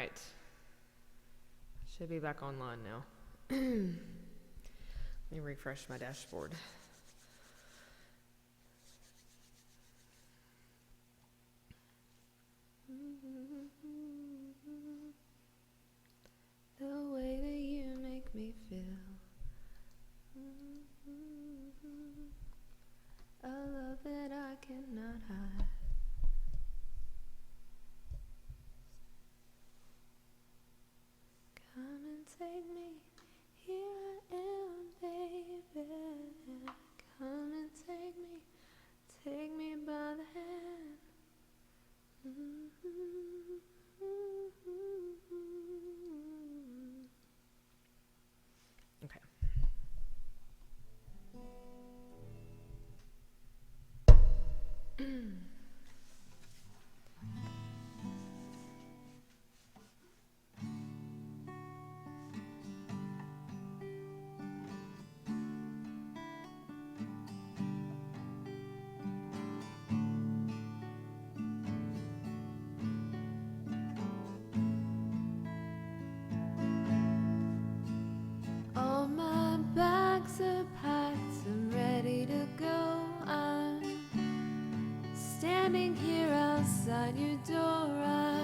right. Should be back online now. Let me refresh my dashboard. The way that you make me feel, a love that I cannot hide. Come and take me, here I am, baby. Come and take me by the hand. Okay. All my bags are packed, I'm ready to go. I'm standing here outside your door. I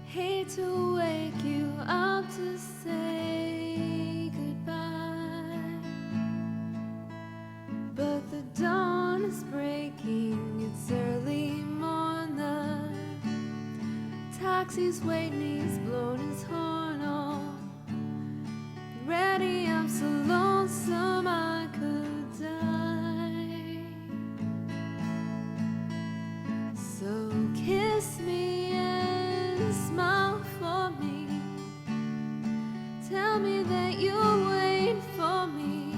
hate to wake you up to say goodbye, but the dawn is breaking, it's early morn. The taxi's waiting, he's blown his horn. All ready, I'm so lonesome I could die. So kiss me and smile for me. Tell me that you'll wait for me.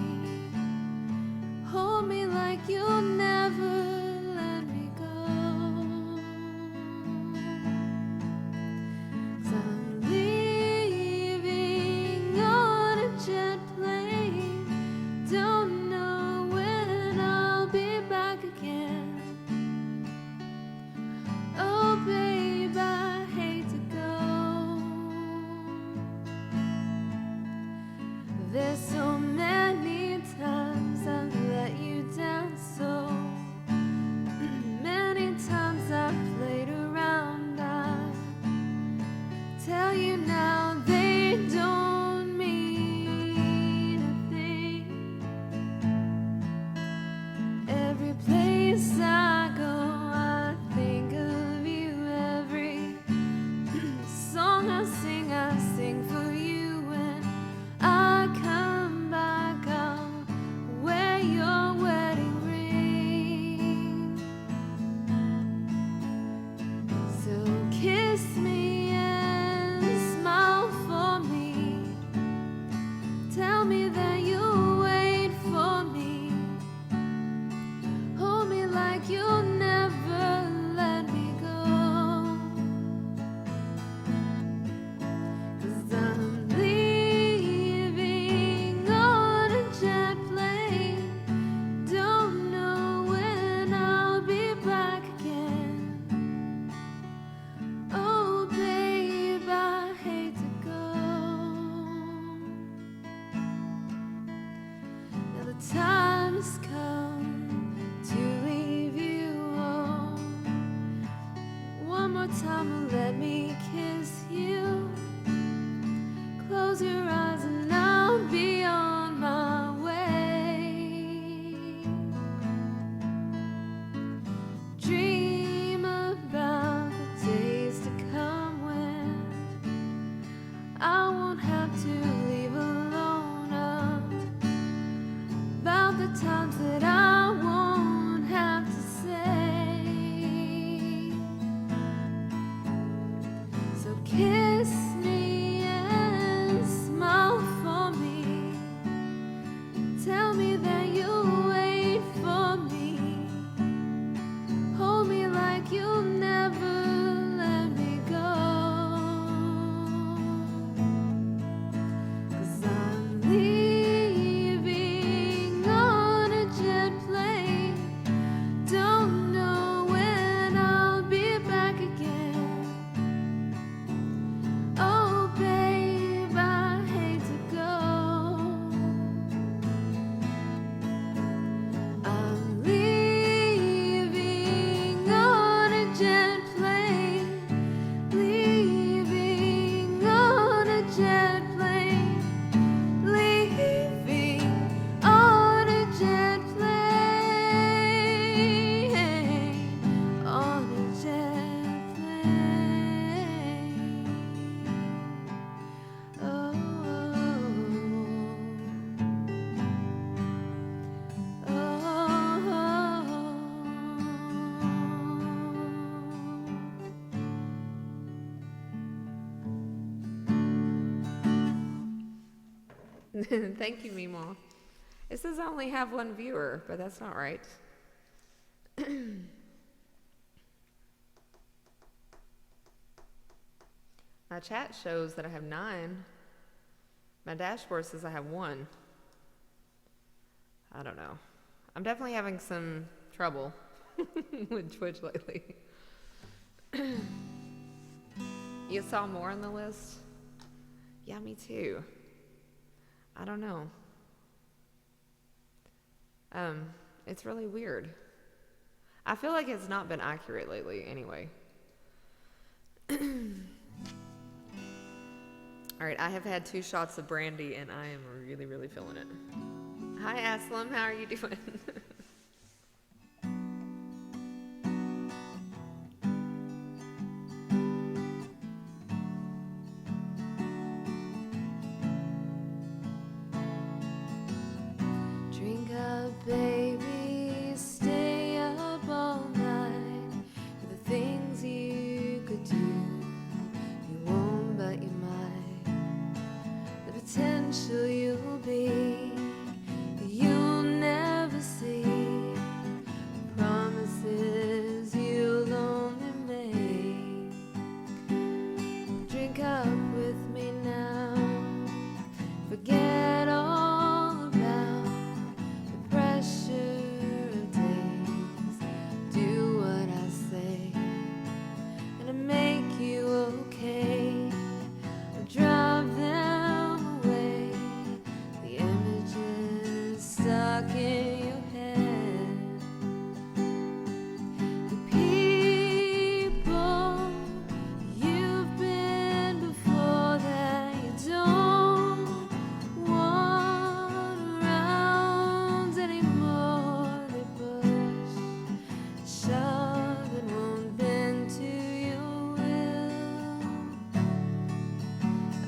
Hold me like you'll never let me go. 'Cause I'm leaving on a jet plane. Don't know when I'll be back again. Oh babe, I hate to go. There's so many times I've let you down, so many times I've played around. I tell you now, they don't mean a thing. Every place I go, I think of you. Every song I sing for you. When I come back, I'll wear your wedding ring. So kiss me and smile for me. Tell me that you'll wait for me. Hold me like you'll never let me go. 'Cause I'm leaving on a jet plane. Don't know when I'll be back again. Oh babe, I hate to go. Now the time has come to leave you alone. One more time and let me kiss you. Close your eyes and I'll be on my way. Dream about the days to come when I won't have to leave alone. About the times that I won't have to say. So kiss Thank you, Meemaw. It says I only have one viewer, but that's not right. My chat shows that I have 9. My dashboard says I have 1. I don't know. I'm definitely having some trouble with Twitch lately. You saw more on the list? Yeah, me too. I don't know. It's really weird. I feel like it's not been accurate lately anyway. All right, I have had 2 shots of brandy and I am really, really feeling it. Hi, Aslam, how are you doing? Drink up, baby, stay up all night. For the things you could do, you won't, but you might. The potential you'll be, you'll never see. Promises you'll only make. Drink up with me now. Forget all about the pressure of days. Do what I say, and to make you okay. I'll drive them away. The images stuck in your head. The people you've been before that you don't want around anymore. They push, shove, and won't bend to your will.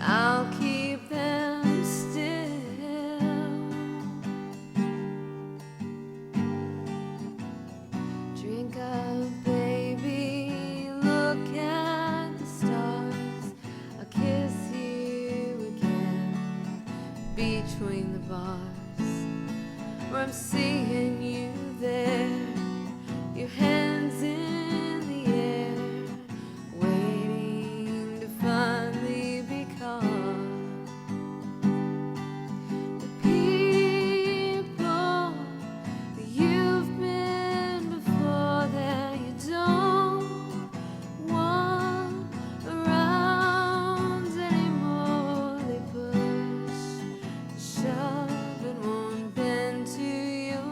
I'll keep them still. Drink up, baby, look at the stars. I'll kiss you again between the bars, where I'm seeing you there, your hands in the air, waiting to finally be caught. The people that you've been before that you don't want around anymore. They push, shove, and won't bend to your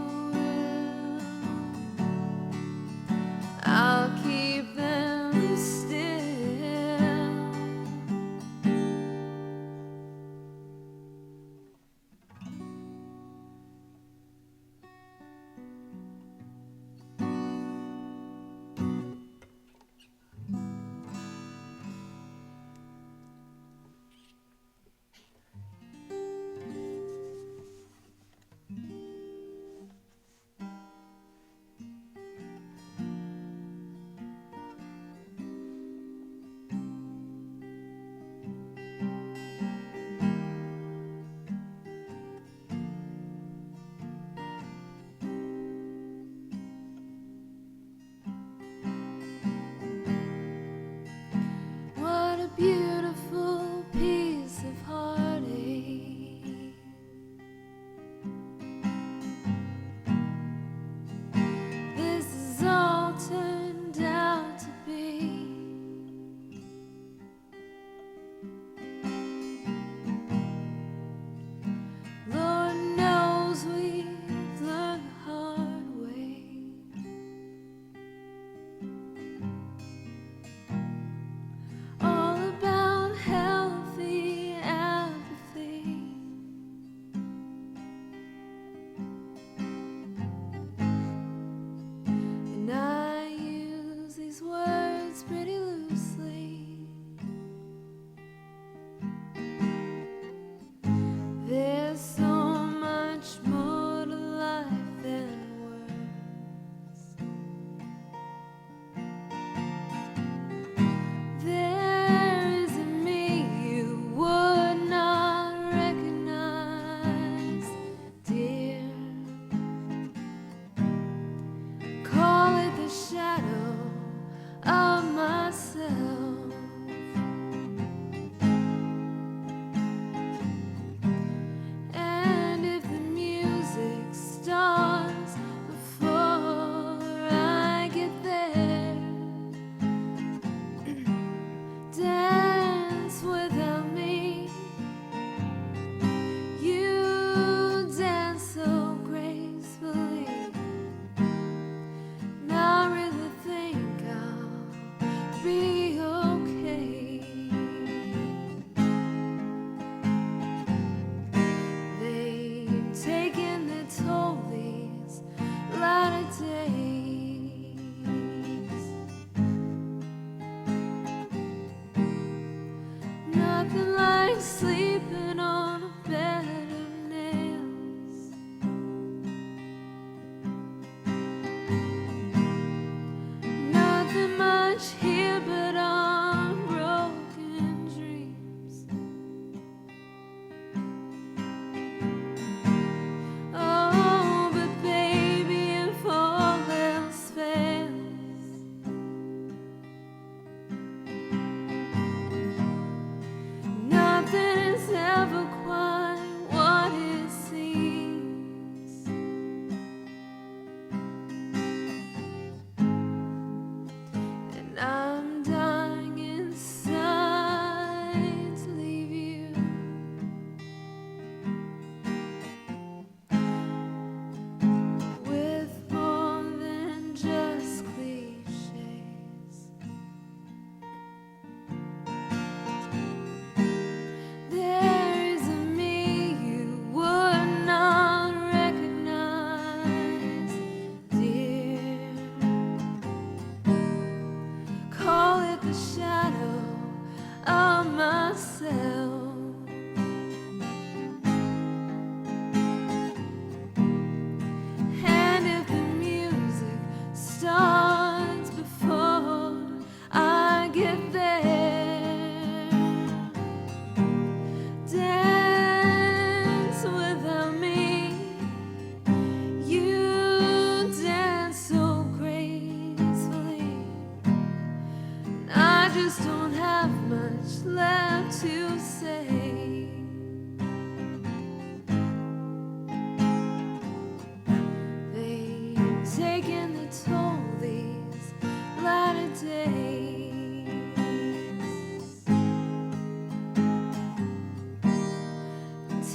taking the toll these latter days.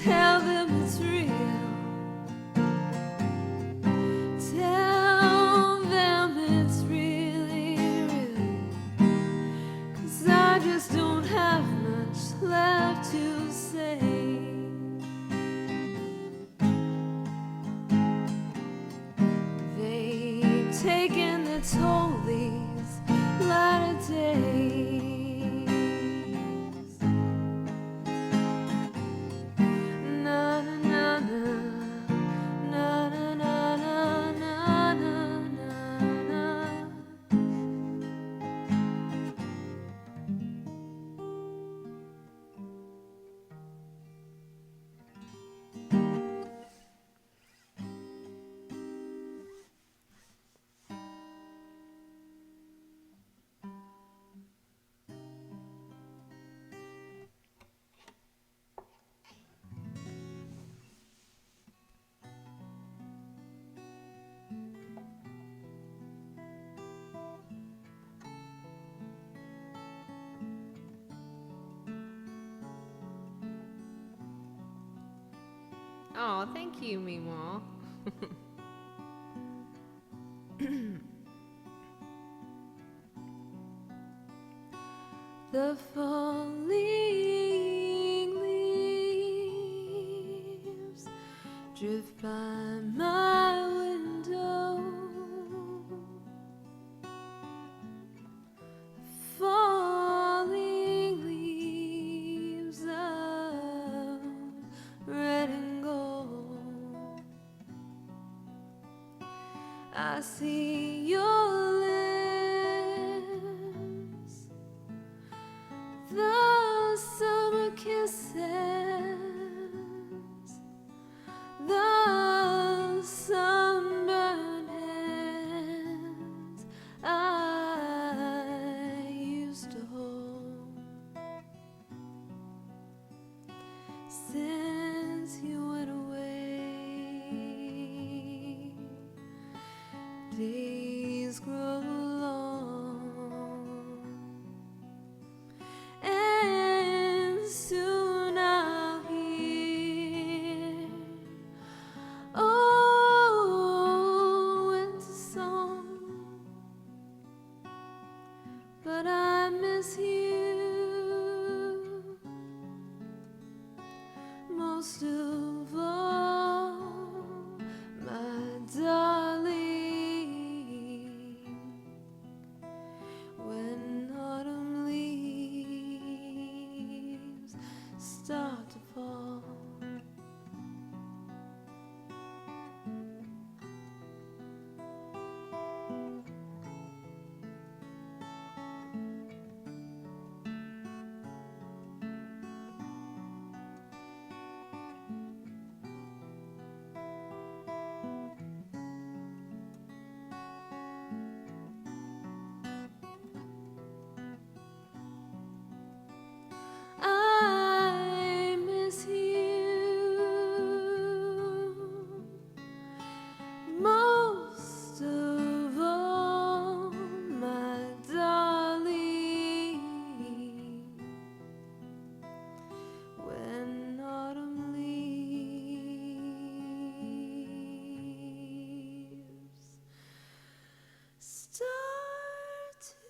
Tell them it's real. Tell them it's really real. 'Cause I just don't have much left to say. They've taken the toll these latter days. Na na na na, na na na na na na na. Oh, thank you, Meemaw. The falling leaves drift by my window. Falling leaves of red and gold. I see your lips, the summer kisses, the sunburned hands I used to hold. Since you went away, days grow long, and soon I'll hear oh, winter song. But I miss you most of all, my darling. When autumn leaves start to fall, I miss you most of all, my darling. When autumn leaves start to fall.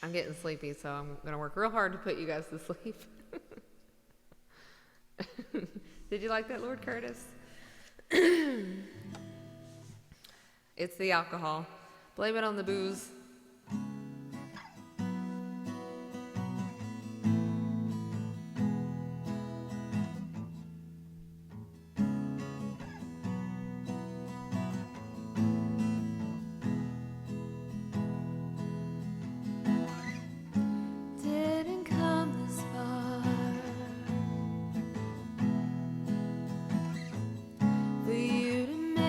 I'm getting sleepy, so I'm going to work real hard to put you guys to sleep. Did you like that, Lord Curtis? It's the alcohol. Blame it on the booze. Didn't come this far for you to make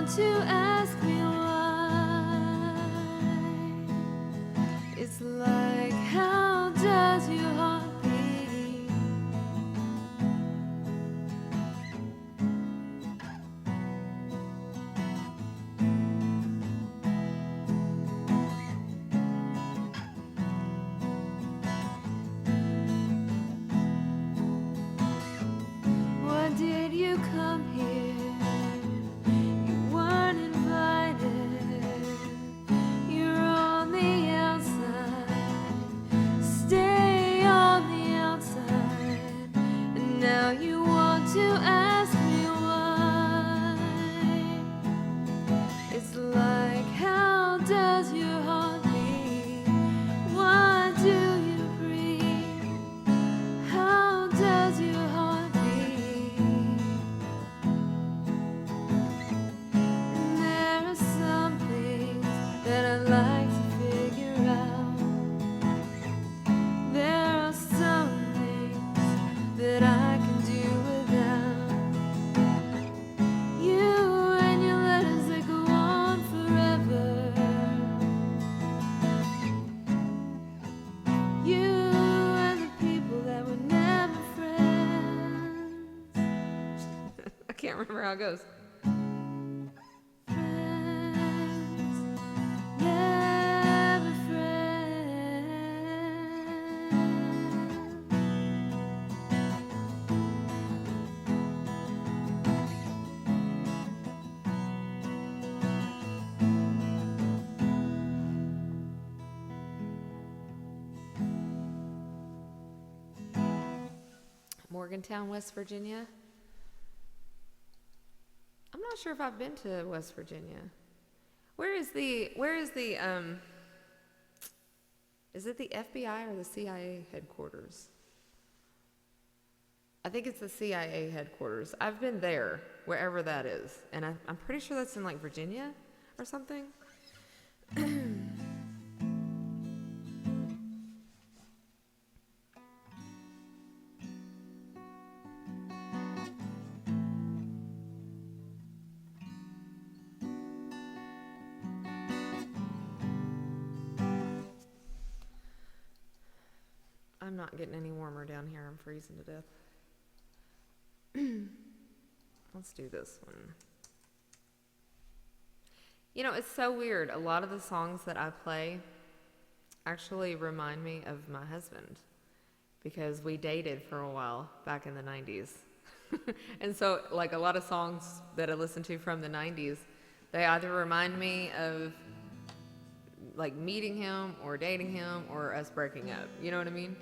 want to ask me why. It's like, how does your heart beat? Why did you come here? You weren't invited. You're on the outside. Stay on the outside. And now you want to ask me why. It's like, how does your heart beat? Why do you breathe? How does your heart beat? And there are some things that I'd like to figure out. There are some things that I can do without. You and your letters that go on forever. You and the people that were never friends. I can't remember how it goes. Friends, never friends. Morgantown, West Virginia. I'm not sure if I've been to West Virginia. Where is the is it the FBI or the CIA headquarters? I think it's the CIA headquarters. I've been there, wherever that is. And I'm pretty sure that's in like Virginia or something. I'm not getting any warmer down here. I'm freezing to death. Let's do this one. You know, it's so weird. A lot of the songs that I play actually remind me of my husband because we dated for a while back in the 90s. And so, like, a lot of songs that I listen to from the 90s, they either remind me of, like, meeting him or dating him or us breaking up. You know what I mean?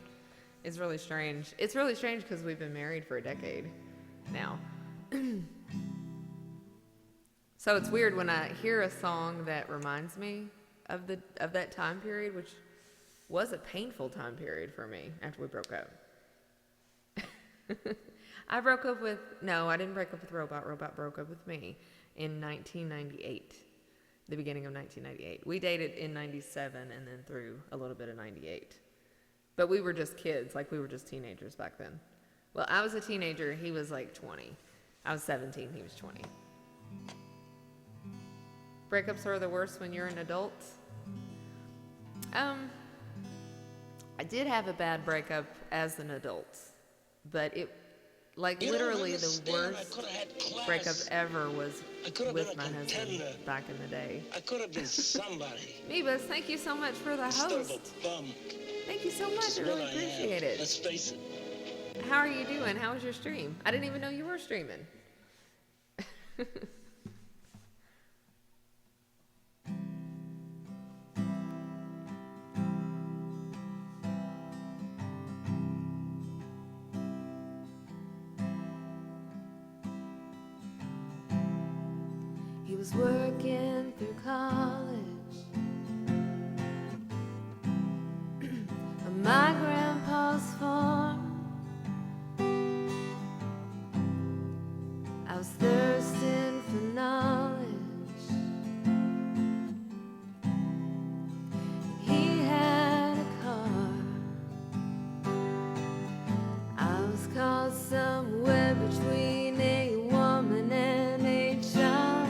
It's really strange. It's really strange because we've been married for a decade now. So it's weird when I hear a song that reminds me of that time period, which was a painful time period for me after we broke up. I didn't break up with Robot. Robot broke up with me in 1998, the beginning of 1998. We dated in 97 and then through a little bit of 98. But we were just kids, like we were just teenagers back then. Well, I was a teenager, he was like 20. I was 17, he was 20. Breakups are the worst when you're an adult. I did have a bad breakup as an adult, but it, like, literally the worst breakup ever was with my husband back in the day. I could have been somebody. Meebus, thank you so much for the Instead of host. a bum. Thank you so much, It's I what really I am. appreciate it. Let's face it. How are you doing? How was your stream? I didn't even know you were streaming. He was working through college on my grandpa's farm. I was thirsting for knowledge. He had a car. I was caught somewhere between a woman and a child.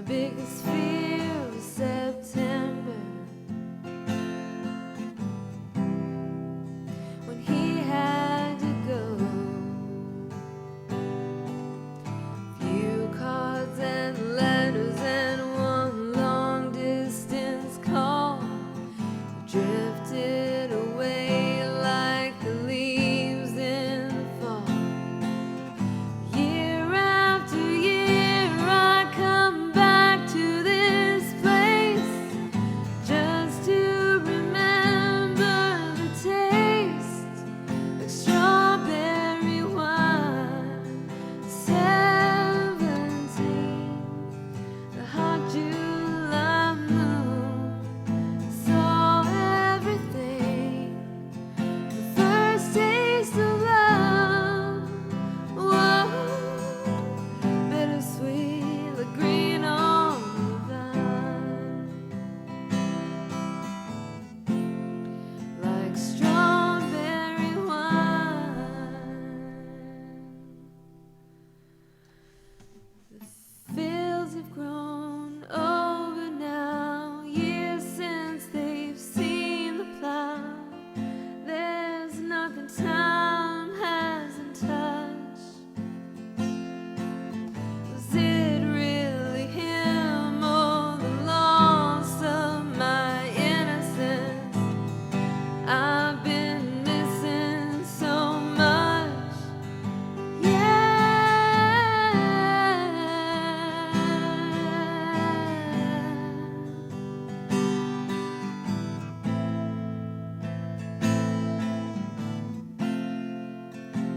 biggest fear was September, when he had to go. Few cards and letters and one long distance call drifted away like the leaves in the fall. Year after year I come back to this place just to remember the taste, like strawberry wine. 17, the hot July moon saw everything. The first taste of love, whoa, bittersweet, like green on the vine, like strawberry wine. The fields have grown over now, years since they've seen the plow. There's nothing time hasn't touched. Was it really him or the loss of my innocence? I've been missing so much.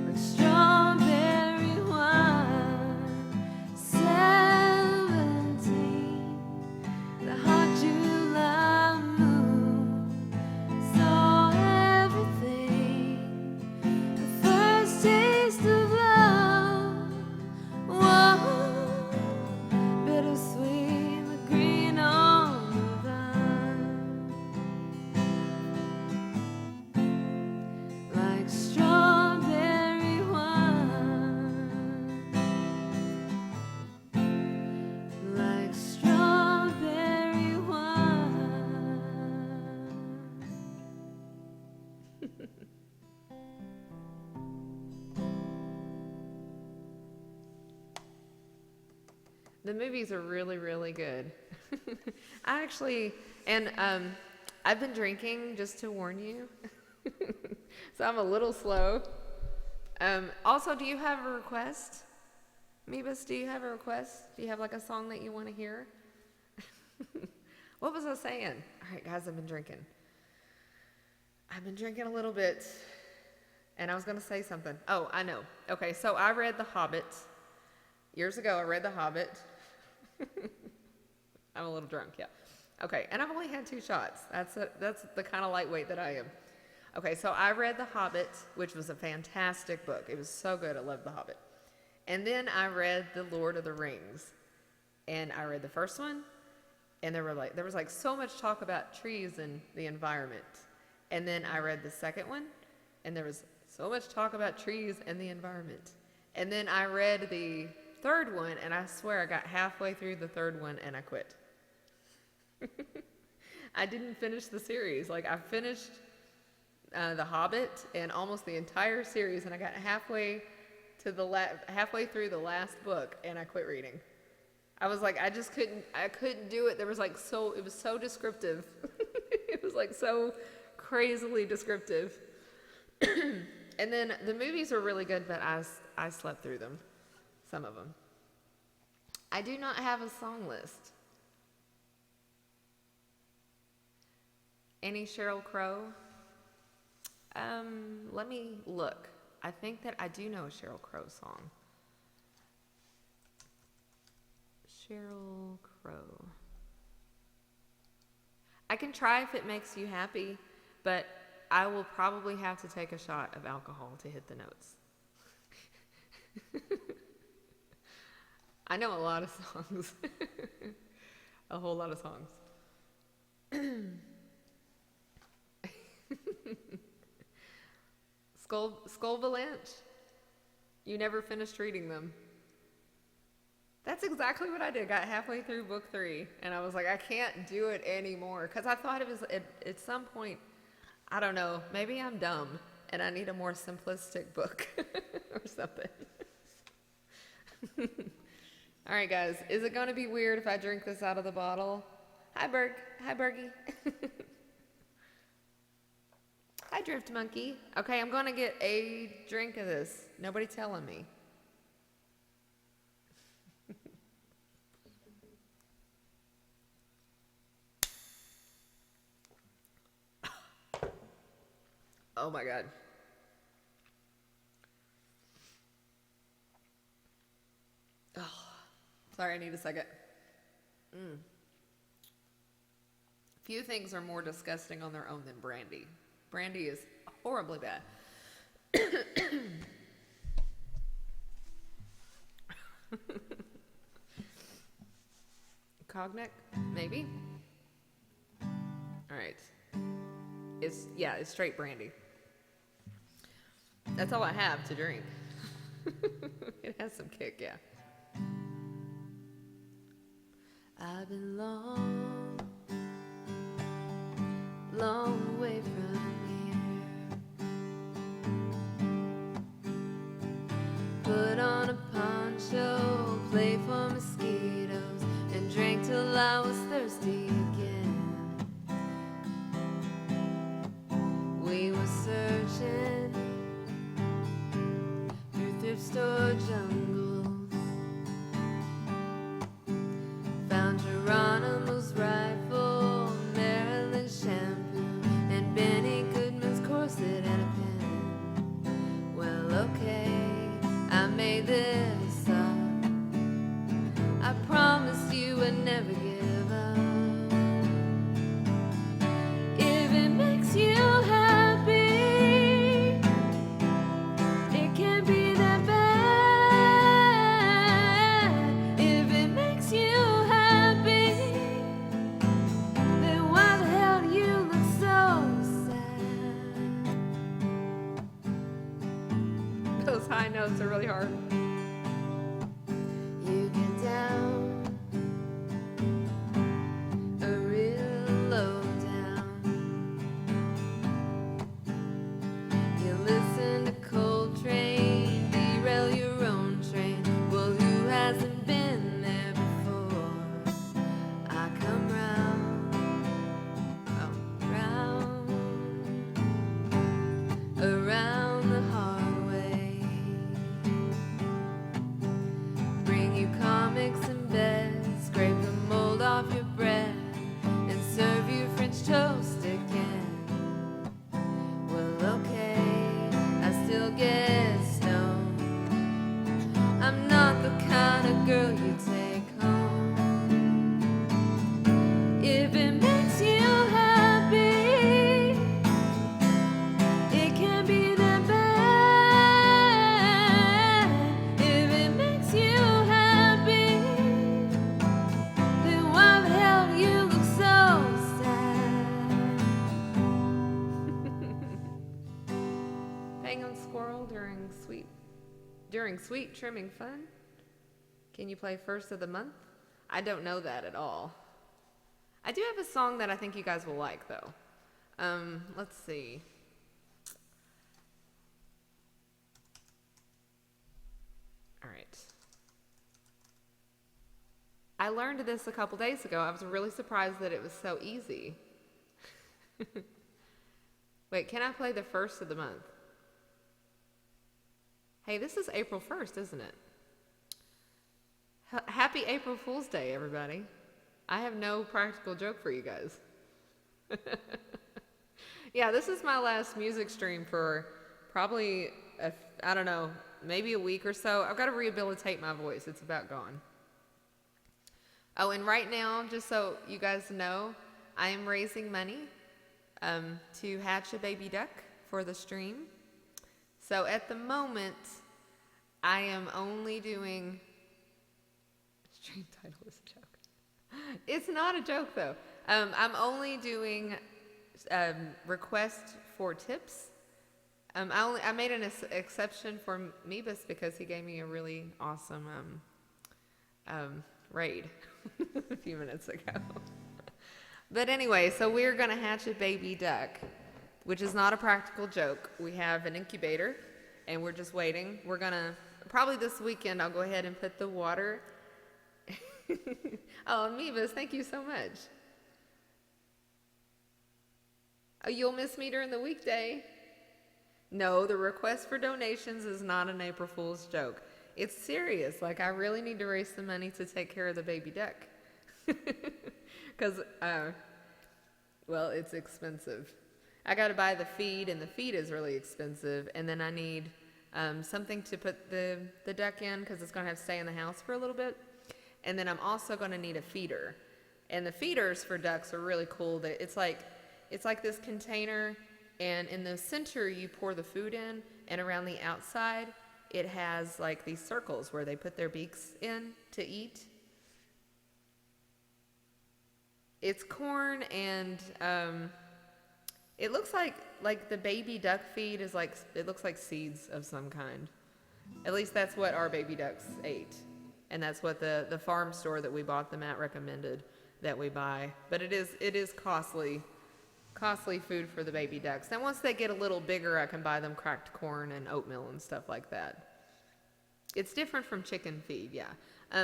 Like strawberry wine. 17, the hot July moon saw everything. The first taste of love, whoa, bittersweet, like green on the vine, like strawberry wine, like strawberry wine. The movies are really, really good. I actually, and I've been drinking, just to warn you. So I'm a little slow. Also, do you have a request? Meebus, do you have a request? Do you have like a song that you want to hear? What was I saying? All right, guys, I've been drinking. I've been drinking a little bit, and I was going to say something. Oh, I know. Okay, so I read The Hobbit. Years ago, I read The Hobbit. I'm a little drunk, yeah. Okay, and I've only had 2 shots. That's the kind of lightweight that I am. Okay, so I read The Hobbit, which was a fantastic book. It was so good. I loved The Hobbit. And then I read The Lord of the Rings. And I read the first one, and there was like so much talk about trees and the environment. And then I read the second one, and there was so much talk about trees and the environment. And then I read the third one, and I swear I got halfway through the third one and I quit. I didn't finish the series. Like, I finished The Hobbit and almost the entire series, and I got halfway through the last book, and I quit reading. I was like, I couldn't do it. It was so descriptive. It was like so crazily descriptive. And then the movies were really good, but I slept through them, some of them. I do not have a song list. Any Sheryl Crow? Let me look. I think that I do know a Sheryl Crow song. Sheryl Crow. I can try if it makes you happy, but I will probably have to take a shot of alcohol to hit the notes. I know a lot of songs. A whole lot of songs. Skull Valanche. You never finished reading them. That's exactly what I did. Got halfway through book 3, and I was like, I can't do it anymore. Because I thought it was, at some point, I don't know, maybe I'm dumb, and I need a more simplistic book or something. All right, guys, is it going to be weird if I drink this out of the bottle? Hi, Berg. Hi, Bergie. Hi, Drift Monkey. Okay, I'm going to get a drink of this. Nobody telling me. Oh my God. Oh, sorry, I need a second. Few things are more disgusting on their own than brandy. Brandy is horribly bad. Cognac? Maybe? All right. It's straight brandy. That's all I have to drink. It has some kick, yeah. I've been long, long way from here. Put on a poncho, play for mosquitoes, and drank till I was thirsty again. We were searching through thrift store jungles, found Geronimo's rifle, Maryland shampoo, and Benny Goodman's corset and a pen. Well, okay, I made this up. I promised you I'd never give up. If it makes you happy, it can't be that bad. If it makes you happy, then why the hell do you look so sad? Those high notes are really hard. You get down a real low down. You listen to Coltrane, derail your own train. Well, who hasn't been there before? I come round, around the hard way. Bring you comics in bed, scrape the mold off your bread, and serve you French toast again. Well, okay, I still get stoned. I'm not the kind of girl you take home. If it makes you happy, it can't be that bad. If it makes you happy, then why the hell do you look so sad? Hang on squirrel during sweet trimming fun. Can you play first of the month? I don't know that at all. I do have a song that I think you guys will like though. Let's see. All right. I learned this a couple days ago. I was really surprised that it was so easy. Wait, can I play the first of the month? Hey, this is April 1st, isn't it? Happy April Fool's Day, everybody. I have no practical joke for you guys. Yeah, this is my last music stream for probably, I don't know, maybe a week or so. I've got to rehabilitate my voice. It's about gone. Oh, and right now, just so you guys know, I am raising money to hatch a baby duck for the stream. So at the moment, I am only doing... Stream title is a joke. It's not a joke, though. I'm only doing requests for tips. I made an exception for Meebus because he gave me a really awesome raid a few minutes ago. But anyway, so we're going to hatch a baby duck, which is not a practical joke. We have an incubator, and we're just waiting. We're going to, probably this weekend, I'll go ahead and put the water. Oh, Amoebas, thank you so much. Oh, you'll miss me during the weekday? No, the request for donations is not an April Fool's joke. It's serious. Like, I really need to raise some money to take care of the baby duck. Because, well, it's expensive. I got to buy the feed, and the feed is really expensive. And then I need something to put the duck in, because it's going to have to stay in the house for a little bit. And then I'm also going to need a feeder. And the feeders for ducks are really cool. It's like this container, and in the center you pour the food in, and around the outside it has like these circles where they put their beaks in to eat. It's corn, and it looks like the baby duck feed is like, it looks like seeds of some kind. At least that's what our baby ducks ate. And that's what the farm store that we bought them at recommended that we buy. But it is costly food for the baby ducks. And once they get a little bigger, I can buy them cracked corn and oatmeal and stuff like that. It's different from chicken feed, yeah.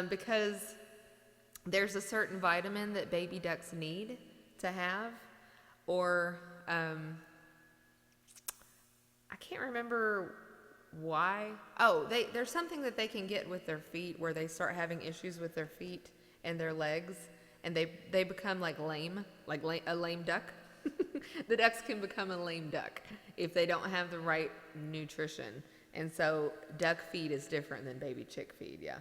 Because there's a certain vitamin that baby ducks need to have, or I can't remember why. Oh, there's something that they can get with their feet where they start having issues with their feet and their legs, and they become like lame, a lame duck. The ducks can become a lame duck if they don't have the right nutrition. And so duck feed is different than baby chick feed, yeah.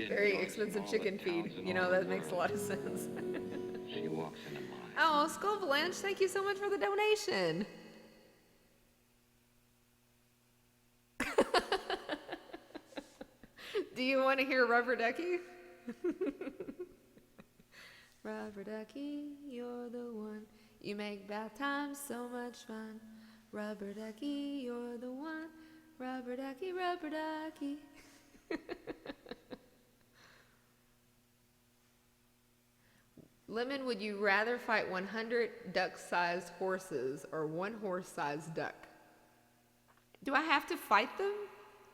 Very expensive chicken feed. You know, that makes a lot of sense. She walks into mine. Oh, Skull Blanche, thank you so much for the donation. Do you want to hear Rubber Ducky? Rubber Ducky, you're the one. You make bath time so much fun. Rubber Ducky, you're the one. Rubber Ducky, Rubber Ducky. Lemon, would you rather fight 100 duck-sized horses or one horse-sized duck? Do I have to fight them?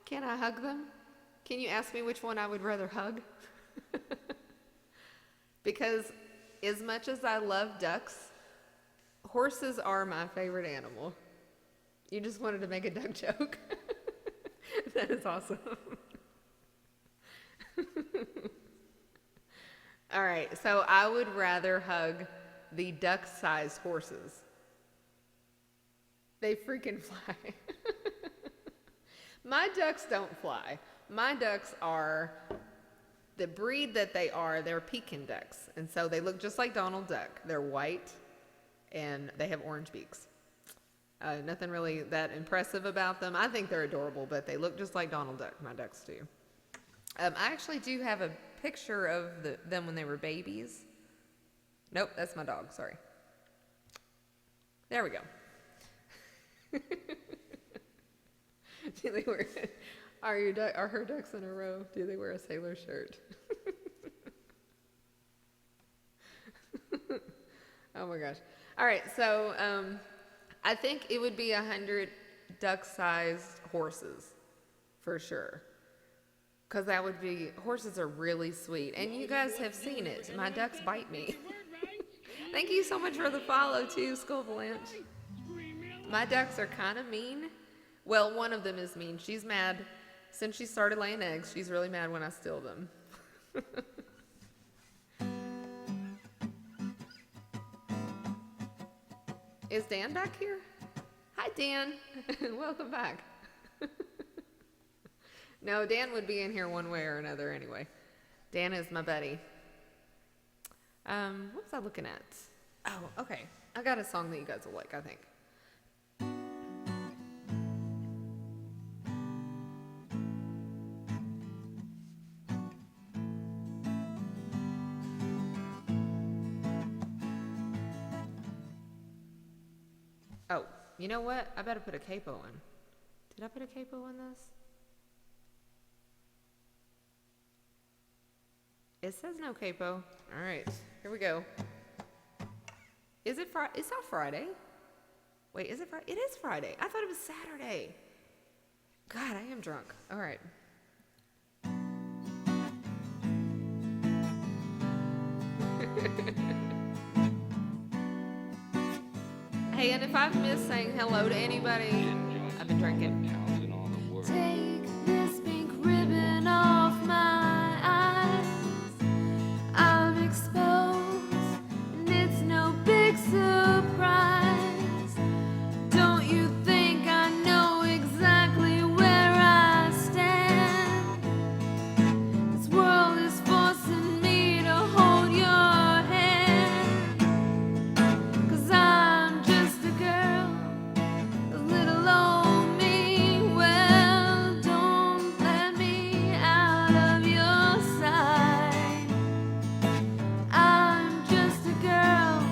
Can I hug them? Can you ask me which one I would rather hug? Because as much as I love ducks, horses are my favorite animal. You just wanted to make a duck joke? That is awesome. All right, so I would rather hug the duck-sized horses. They freaking fly. My ducks don't fly. My ducks are, the breed that they are, they're Pekin ducks. And so they look just like Donald Duck. They're white, and they have orange beaks. Nothing really that impressive about them. I think they're adorable, but they look just like Donald Duck. My ducks do. I actually do have a picture of them when they were babies. Nope, that's my dog. Sorry. There we go. Do they wear? Are her ducks in a row? Do they wear a sailor shirt? Oh my gosh! All right, so I think it would be 100 duck-sized horses for sure. Because that would be, horses are really sweet. And you guys have seen it. My ducks bite me. Thank you so much for the follow too, Skull Blanche. My ducks are kind of mean. Well, one of them is mean. She's mad. Since she started laying eggs, she's really mad when I steal them. Is Dan back here? Hi, Dan. Welcome back. No, Dan would be in here one way or another anyway. Dan is my buddy. What was I looking at? Oh, okay. I got a song that you guys will like, I think. Oh, you know what? I better put a capo in. Did I put a capo in this? It says no capo. All right, here we go. Is it Friday? It's not Friday. Wait, is it Friday? It is Friday. I thought it was Saturday. God, I am drunk. All right. Hey, and if I've missed saying hello to anybody, I've been drinking. Cows in all the world. Take this pink ribbon off my eyes. I'm exposed, and it's no big surprise. Don't you think I know exactly where I stand? This world is forcing me to hold your hand. 'Cause I'm just a girl, a little old me. Well, don't let me out of your sight. I'm just a girl,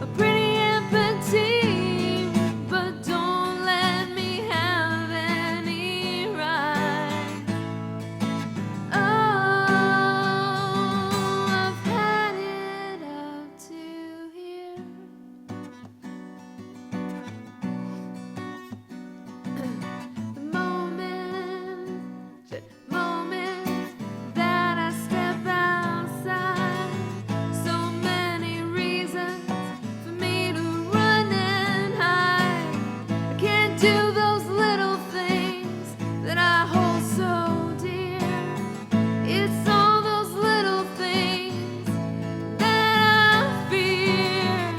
a pretty and petite, but don't let me have any right. Oh, I've had it up to here. The moment that I step outside, so many reasons for me to run and hide. I can't do those little things that I hold so dear. It's all those little things that I fear.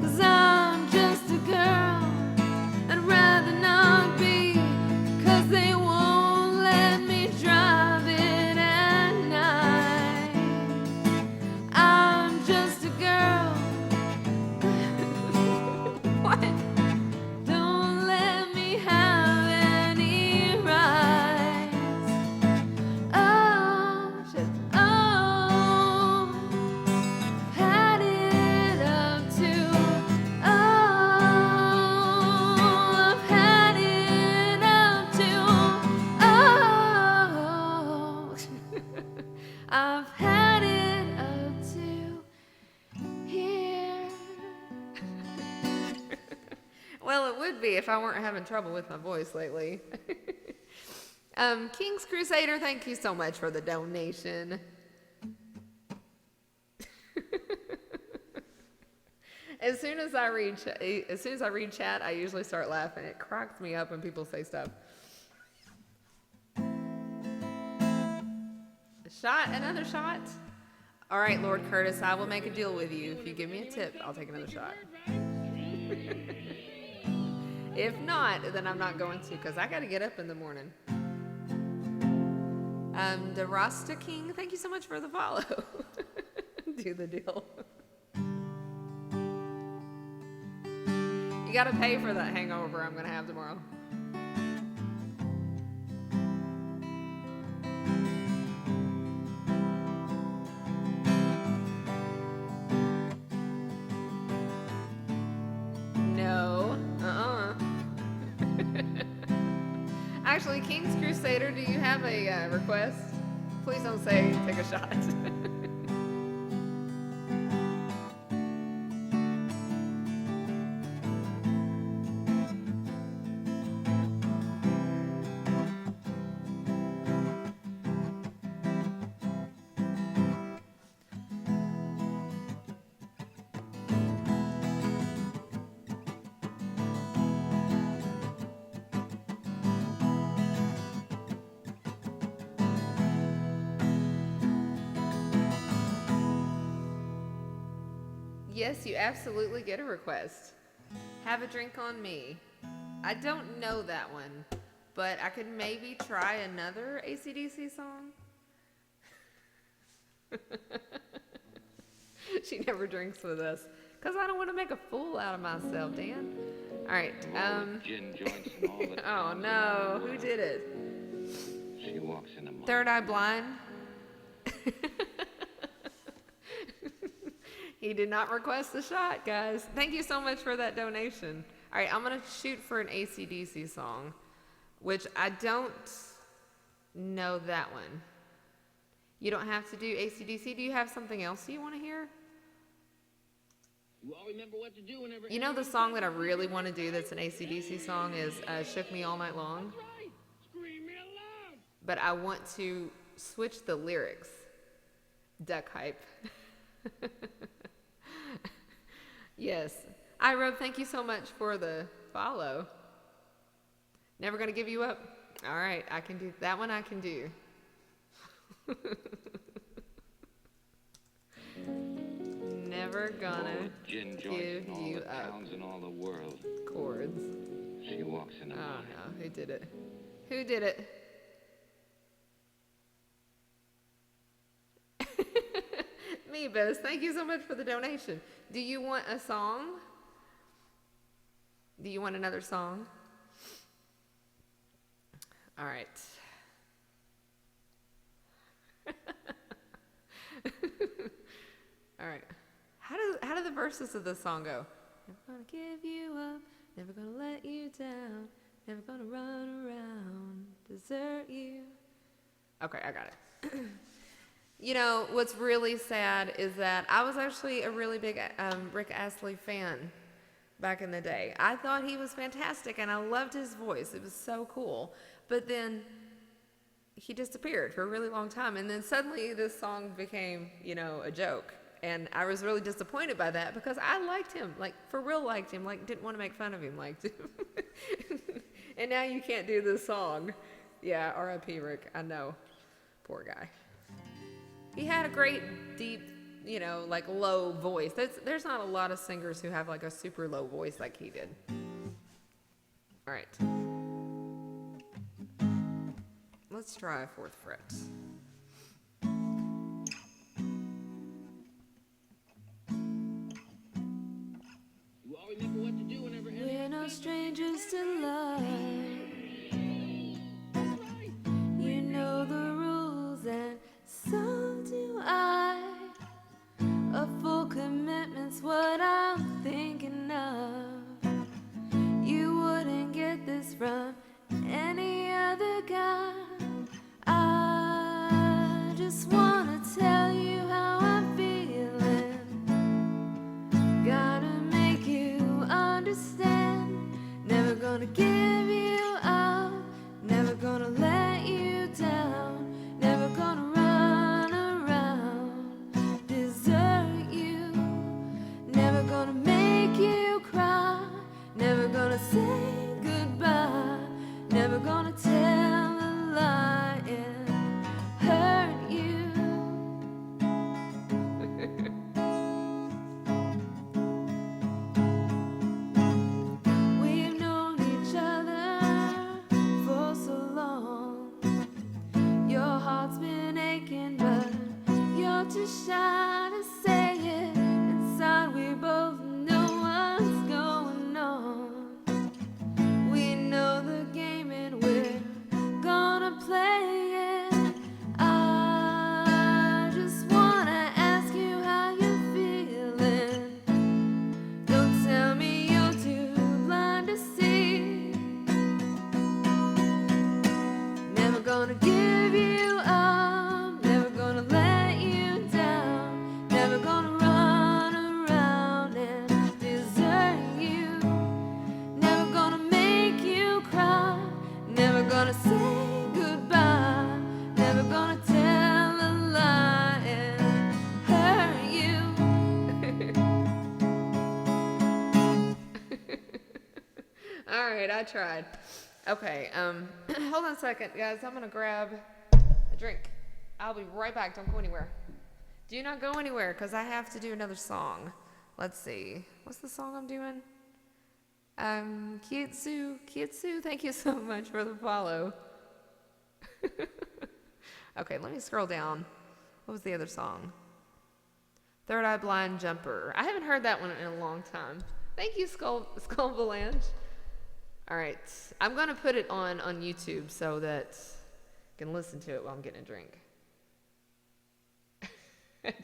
'Cause I'm just a girl, I'd rather not be, 'cause they won't let me drive it at night. I'm just a girl. What? Don't let me have any rights. Oh, shit. Oh, had it up to. Oh, I've had it up to. Oh, I've had it up to here. Well, it would be if I weren't having trouble with my voice lately. King's Crusader, thank you so much for the donation. As soon as I read chat, I usually start laughing. It cracks me up when people say stuff. Another shot. All right, Lord Curtis, I will make a deal with you. If you give me a tip, I'll take another shot. If not, then I'm not going to, because I got to get up in the morning. The Rasta King, thank you so much for the follow. Do the deal. You got to pay for that hangover I'm going to have tomorrow. No. Actually, King's Crusader, do you have a request? Please don't say take a shot. Yes, you absolutely get a request. Have a drink on me. I don't know that one, but I could maybe try another AC/DC song. She never drinks with us because I don't want to make a fool out of myself, Dan. All right. Gin joints and all the Oh cows in no, all the who world. did it? She walks into mine. Third Eye Blind. He did not request the shot, guys. Thank you so much for that donation. All right, I'm going to shoot for an AC/DC song, which I don't know that one. You don't have to do AC/DC. Do you have something else you want to hear? You all remember what to do whenever. You know the song that I really want to do that's an AC/DC song is Shook Me All Night Long? That's right. Scream real loud. But I want to switch the lyrics. Duck hype. Yes. Rob, thank you so much for the follow. Never gonna give you up? All right, I can do that one. I can do. Never gonna Gin give joints in all you the up. towns in all the world. Chords. She walks in a Oh mine. no, who did it? Who did it? Me, Bez. Thank you so much for the donation. Do you want a song? Do you want another song? All right. All right. How do the verses of this song go? Never gonna give you up, never gonna let you down, never gonna run around, desert you. Okay, I got it. You know, what's really sad is that I was actually a really big Rick Astley fan back in the day. I thought he was fantastic and I loved his voice. It was so cool. But then he disappeared for a really long time. And then suddenly this song became, you know, a joke. And I was really disappointed by that because I liked him, like for real liked him, like didn't want to make fun of him, liked him. And now you can't do this song. Yeah, R.I.P. Rick, I know. Poor guy. He had a great, deep, you know, like low voice. There's not a lot of singers who have like a super low voice like he did. All right. Let's try fourth fret. You all remember what to do whenever. We're no strangers to love. That's right. You know the rules, and so do I. A full commitment's what I'm thinking of. You wouldn't get this from any other guy. I just wanna tell you how I'm feeling. Gotta make you understand. Never gonna give you up. Never gonna let you down. Never gonna run around, desert you. Never gonna make you cry. Never gonna say goodbye. Never gonna tell a lie and hurt you. We've known each other for so long. Your heart's been aching, but you're too shy to say it. Inside, we both know what's going on. We know the game, and we're gonna play it. I just wanna ask you how you're feeling. Don't tell me you're too blind to see. Never gonna give you up. Never gonna let you down. Never gonna run around and desert you. Never gonna make you cry. Never gonna say goodbye. Never gonna tell a lie and hurt you. All right, I tried. Okay, hold on a second, guys. I'm gonna grab a drink. I'll be right back. Don't go anywhere. Do not go anywhere, because I have to do another song. Let's see. What's the song I'm doing? Kietsu, thank you so much for the follow. Okay, let me scroll down. What was the other song? Third Eye Blind Jumper. I haven't heard that one in a long time. Thank you, Skull Valanche. All right, I'm gonna put it on YouTube so that you can listen to it while I'm getting a drink.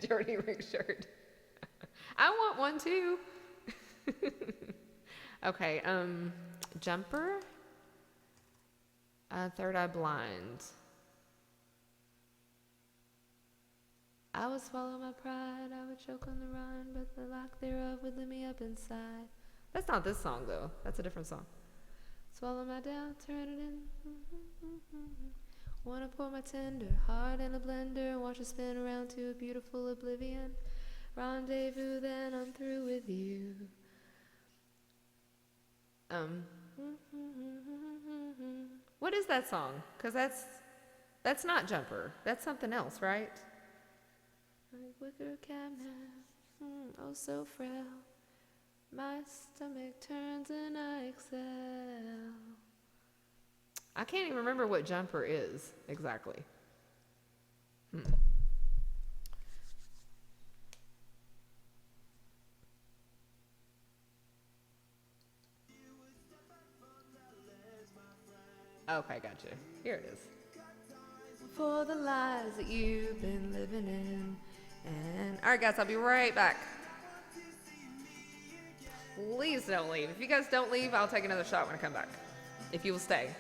Dirty Rick shirt. I want one too. Okay, Jumper. Third Eye Blind. I would swallow my pride, I would choke on the rind, but the lack thereof would lift me up inside. That's not this song, though. That's a different song. Swallow my doubt, turn it in. Wanna pour my tender heart in a blender and watch it spin around to a beautiful oblivion. Rendezvous, then I'm through with you. What is that song? Because that's not Jumper. That's something else, right? Like wicker cabinet, oh so frail. My stomach turns and I exhale. I can't even remember what Jumper is exactly. Okay, gotcha. Here it is. For the lies that you've been living in. And all right, guys, I'll be right back. Please don't leave. If you guys don't leave, I'll take another shot when I come back. If you will stay.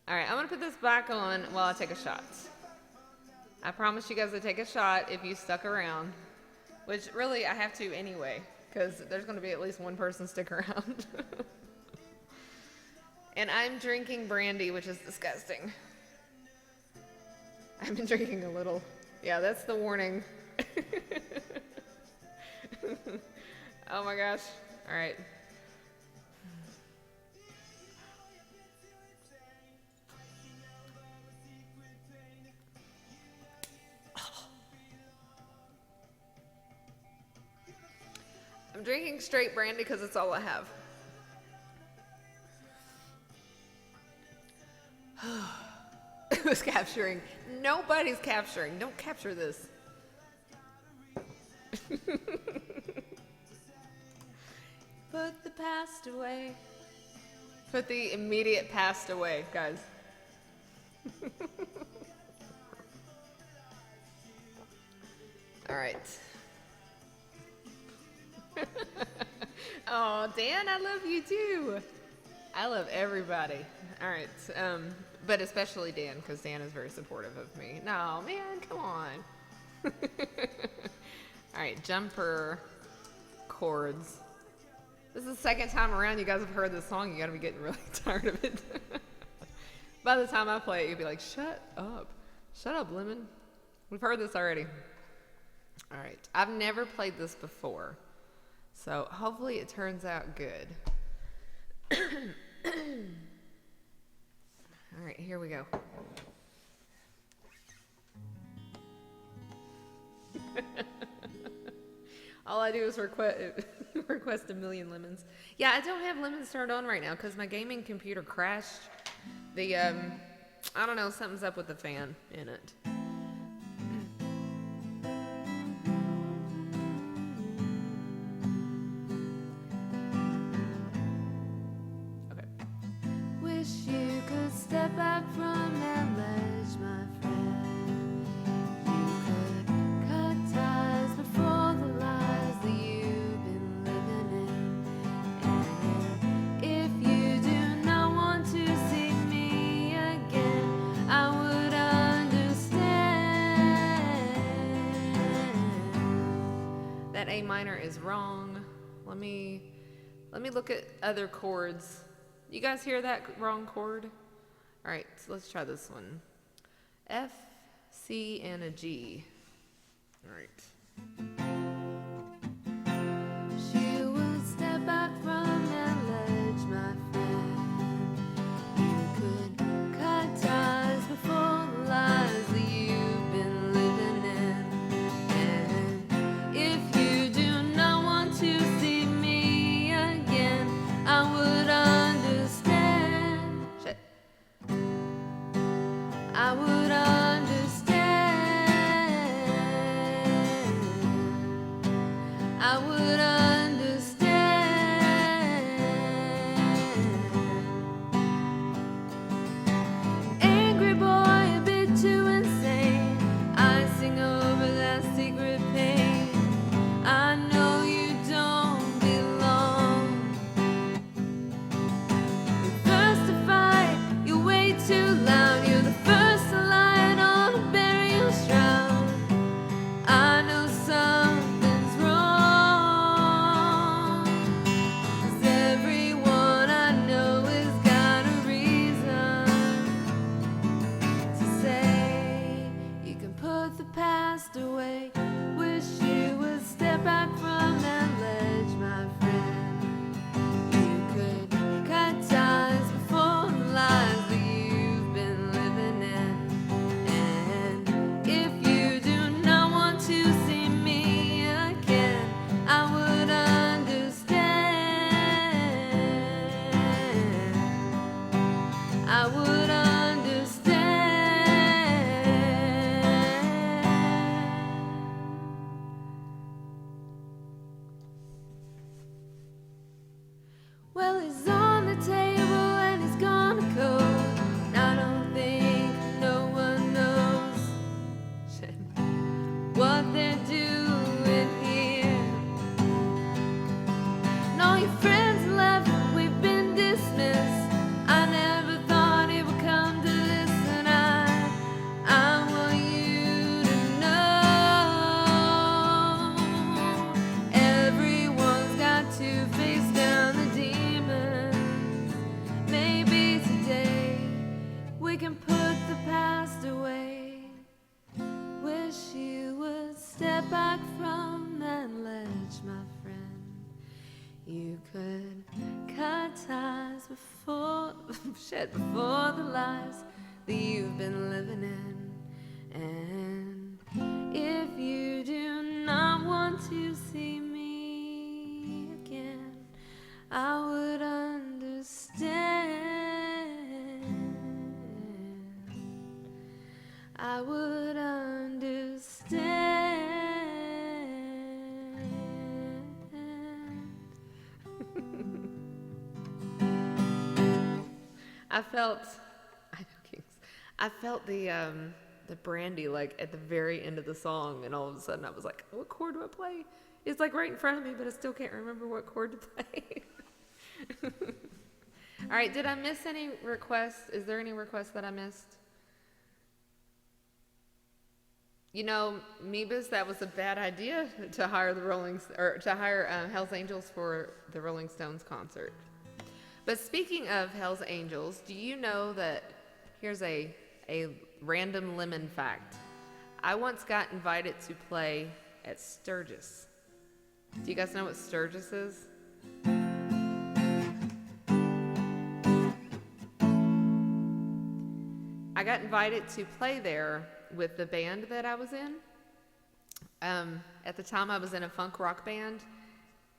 All right, I'm gonna put this back on while I take a shot. I promise you guys to take a shot if you stuck around, which really I have to anyway, because there's gonna be at least one person stick around. And I'm drinking brandy, which is disgusting. I've been drinking a little. Yeah, that's the warning. Oh my gosh. All right. I'm drinking straight brandy because it's all I have. Who's capturing? Nobody's capturing. Don't capture this. Put the past away. Put the immediate past away, guys. All right. Oh, Dan, I love you too. I love everybody. All right. But especially Dan, because Dan is very supportive of me. No, man, come on. All right, jumper chords. This is the second time around you guys have heard this song. You got to be getting really tired of it. By the time I play it, you'll be like, shut up. Shut up, Lemon. We've heard this already. All right. I've never played this before, so hopefully it turns out good. All right, here we go. All I do is request a million lemons. Yeah, I don't have lemons turned on right now because my gaming computer crashed. The, I don't know, something's up with the fan in it. Okay. Wish you could step back from that ledge, my friend. You could cut ties before the lies that you've been living in. And if you do not want to see me again, I would understand. That A minor is wrong. Let me look at other chords. You guys hear that wrong chord? All right, so let's try this one. F, C, and a G. All right. She would step back from that ledge, my friend. You could cut ties before the lies that you've been living in. And if you do not want to see me again, I would understand. Shit. I would understand. I would understand. Angry boy, a bit too insane. I sing over that secret pain. I know you don't belong. You're first to fight, you're way too loud. You're the first to light on a burial shroud. I know something's wrong, 'cause everyone I know has got a reason to say you can put the past away. Wish you would step back from that ledge, my friend. You could cut ties before the lies that you've been living in. And if you do not want to see me again, I would understand. I would understand. Well, he's on the table and he's gonna go. And I don't think no one knows Shit. what they're doing here. And all your friends left, we've been dismissed. I never thought it would come to this, and I want you to know everyone's got to face down the demons. Maybe today we can put the past away. Wish you would step back from that ledge, my friend. You could cut ties before before the lies that you've been living in. And if you do not want to see me again, I would understand. I felt, I know Kings. I felt the brandy like at the very end of the song, and all of a sudden I was like, what chord do I play? It's like right in front of me, but I still can't remember what chord to play. All right, did I miss any requests? Is there any requests that I missed? You know, Meebus, that was a bad idea to hire Hell's Angels for the Rolling Stones concert. But speaking of Hell's Angels, do you know that here's a random lemon fact. I once got invited to play at Sturgis. Do you guys know what Sturgis is? I got invited to play there with the band that I was in. At the time, I was in a funk rock band,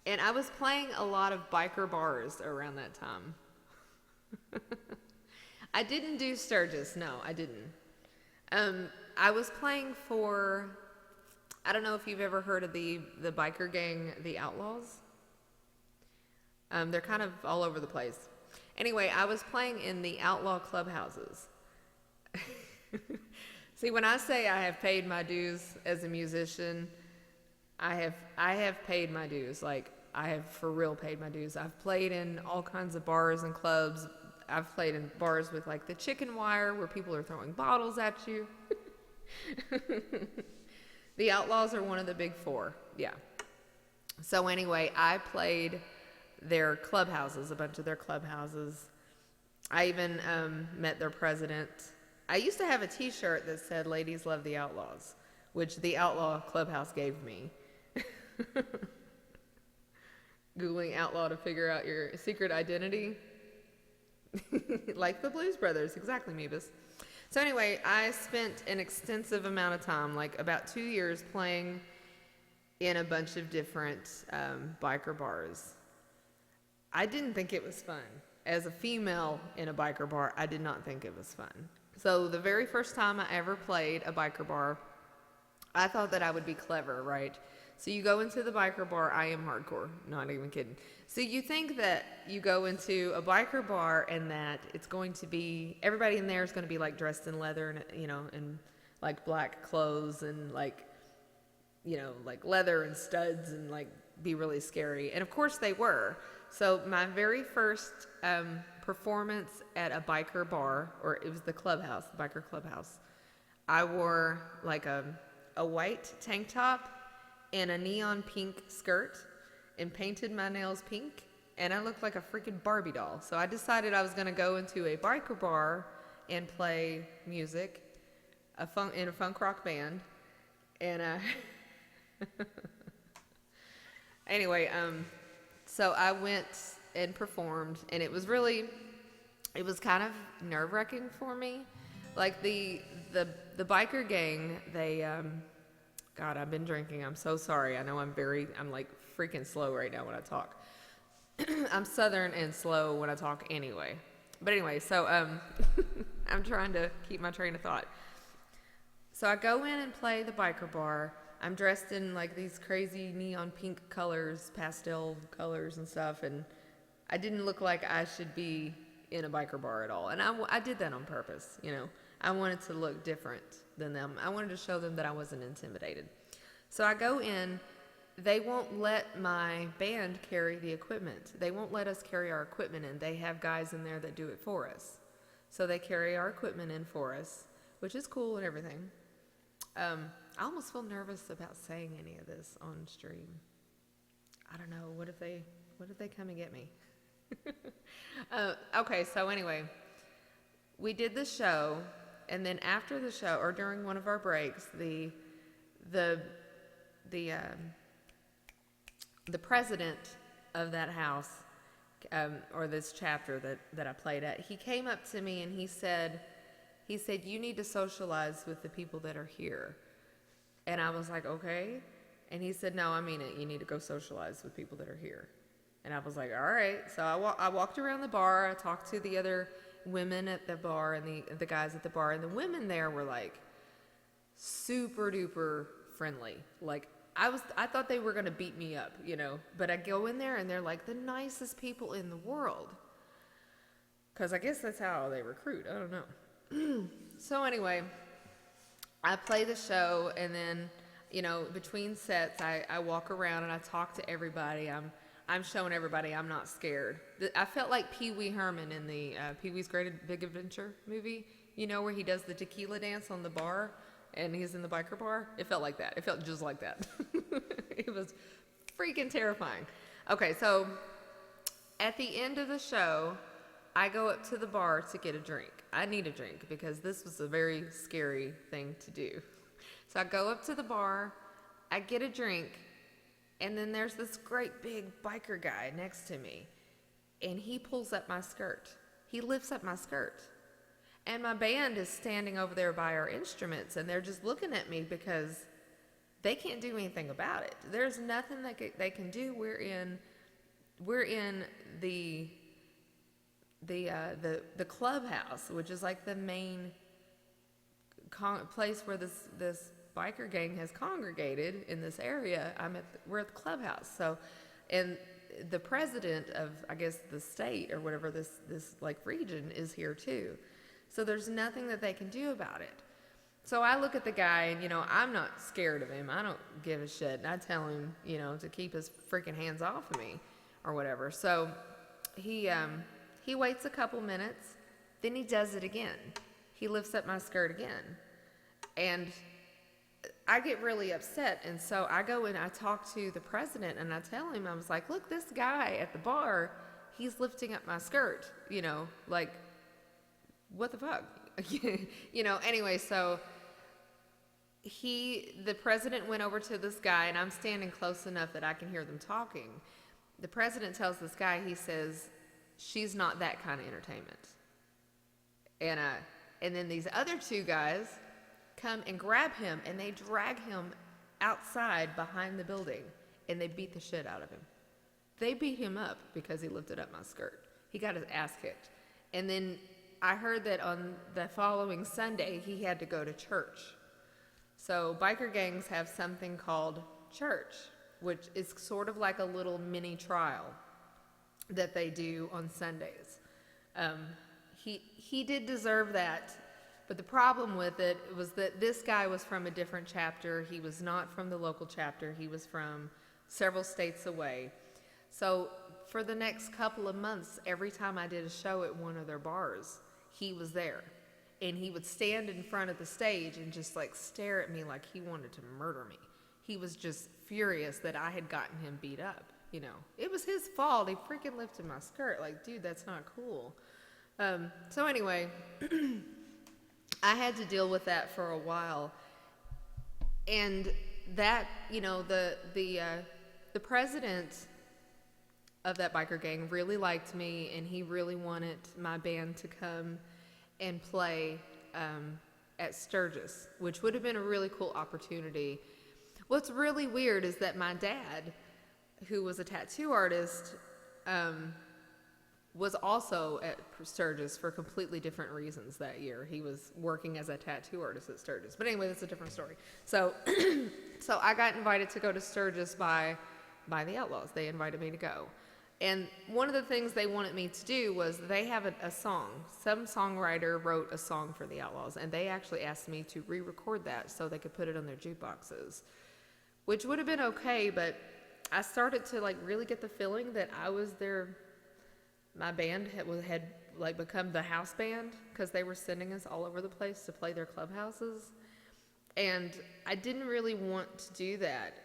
and I was playing a lot of biker bars around that time. I didn't do Sturgis. No, I didn't. I was playing for, I don't know if you've ever heard of the biker gang, the Outlaws. They're kind of all over the place. Anyway, I was playing in the Outlaw clubhouses. See, when I say I have paid my dues as a musician, I have paid my dues. Like, I have for real paid my dues. I've played in all kinds of bars and clubs. I've played in bars with like the chicken wire where people are throwing bottles at you. The Outlaws are one of the big four. Yeah. So anyway, I played their clubhouses, a bunch of their clubhouses. I even met their president. I used to have a t-shirt that said "Ladies Love the Outlaws," which the Outlaw Clubhouse gave me. Googling outlaw to figure out your secret identity. Like the Blues Brothers, exactly, Meebus. So anyway, I spent an extensive amount of time, like about 2 years, playing in a bunch of different biker bars. I didn't think it was fun. As a female in a biker bar, I did not think it was fun. So the very first time I ever played a biker bar, I thought that I would be clever, right? So you go into the biker bar, I am hardcore, not even kidding. So you think that you go into a biker bar and that it's going to be, everybody in there is going to be like dressed in leather and, you know, and like black clothes and like, you know, like leather and studs and like be really scary. And of course they were. So my very first performance at a biker bar, or it was the clubhouse, the biker clubhouse, I wore like a white tank top and a neon pink skirt and painted my nails pink, and I looked like a freaking Barbie doll. So I decided I was going to go into a biker bar and play music in a funk rock band. And anyway, so I went and performed, and it was kind of nerve-wracking for me. Like the biker gang, they God, I've been drinking. I'm so sorry. I know I'm like freaking slow right now when I talk. I'm Southern and slow when I talk anyway. But anyway, so I'm trying to keep my train of thought. So I go in and play the biker bar. I'm dressed in like these crazy neon pink colors, pastel colors and stuff, and I didn't look like I should be in a biker bar at all. And I did that on purpose, you know. I wanted to look different than them. I wanted to show them that I wasn't intimidated. So I go in. They won't let my band carry the equipment. They won't let us carry our equipment in. They have guys in there that do it for us. So they carry our equipment in for us, which is cool and everything. I almost feel nervous about saying any of this on stream. I don't know. What if they come and get me? Okay, so anyway, we did the show, and then after the show, or during one of our breaks, the president of that house, or this chapter that I played at, he came up to me and he said, you need to socialize with the people that are here. And I was like, okay. And he said, no, I mean it. You need to go socialize with people that are here. And I was like, all right. So I walked around the bar. I talked to the other women at the bar and the guys at the bar. And the women there were like super duper friendly. Like I thought they were going to beat me up, you know. But I go in there and they're like the nicest people in the world. Because I guess that's how they recruit. I don't know. So anyway, I play the show, and then, you know, between sets, I walk around and I talk to everybody. I'm showing everybody I'm not scared. I felt like Pee Wee Herman in the Pee Wee's Great Big Adventure movie, you know, where he does the tequila dance on the bar and he's in the biker bar. It felt like that. It felt just like that. It was freaking terrifying. Okay, so at the end of the show, I go up to the bar to get a drink. I need a drink because this was a very scary thing to do. So I go up to the bar, I get a drink, and then there's this great big biker guy next to me, and he pulls up my skirt. He lifts up my skirt. And my band is standing over there by our instruments, and they're just looking at me because they can't do anything about it. There's nothing they can do. We're in the clubhouse, which is like the main place where this biker gang has congregated in this area. We're at the clubhouse. So, and the president of, I guess, the state or whatever this like region is here too. So there's nothing that they can do about it. So I look at the guy and, you know, I'm not scared of him. I don't give a shit. And I tell him, you know, to keep his freaking hands off of me or whatever. So he waits a couple minutes, then he does it again. He lifts up my skirt again. And I get really upset, and so I go and I talk to the president, and I tell him, I was like, look, this guy at the bar, he's lifting up my skirt, you know, like, what the fuck? You know, anyway, so the president went over to this guy, and I'm standing close enough that I can hear them talking. The president tells this guy, he says, she's not that kind of entertainment. And then these other two guys come and grab him, and they drag him outside behind the building, and they beat the shit out of him. They beat him up because he lifted up my skirt. He got his ass kicked. And then I heard that on the following Sunday, he had to go to church. So biker gangs have something called church, which is sort of like a little mini trial that they do on Sundays. He did deserve that. But the problem with it was that this guy was from a different chapter. He was not from the local chapter. He was from several states away. So for the next couple of months, every time I did a show at one of their bars, he was there. And he would stand in front of the stage and just like stare at me like he wanted to murder me. He was just furious that I had gotten him beat up, you know. It was his fault. He freaking lifted my skirt. Like, dude, that's not cool. So anyway, I had to deal with that for a while, and that, you know, the president of that biker gang really liked me, and he really wanted my band to come and play at Sturgis, which would have been a really cool opportunity. What's really weird is that my dad, who was a tattoo artist, was also at Sturgis for completely different reasons that year. He was working as a tattoo artist at Sturgis. But anyway, that's a different story. So so I got invited to go to Sturgis by the Outlaws. They invited me to go. And one of the things they wanted me to do was they have a song. Some songwriter wrote a song for the Outlaws, and they actually asked me to re-record that so they could put it on their jukeboxes, which would have been okay, but I started to like really get the feeling that I was my band had like become the house band because they were sending us all over the place to play their clubhouses. And I didn't really want to do that.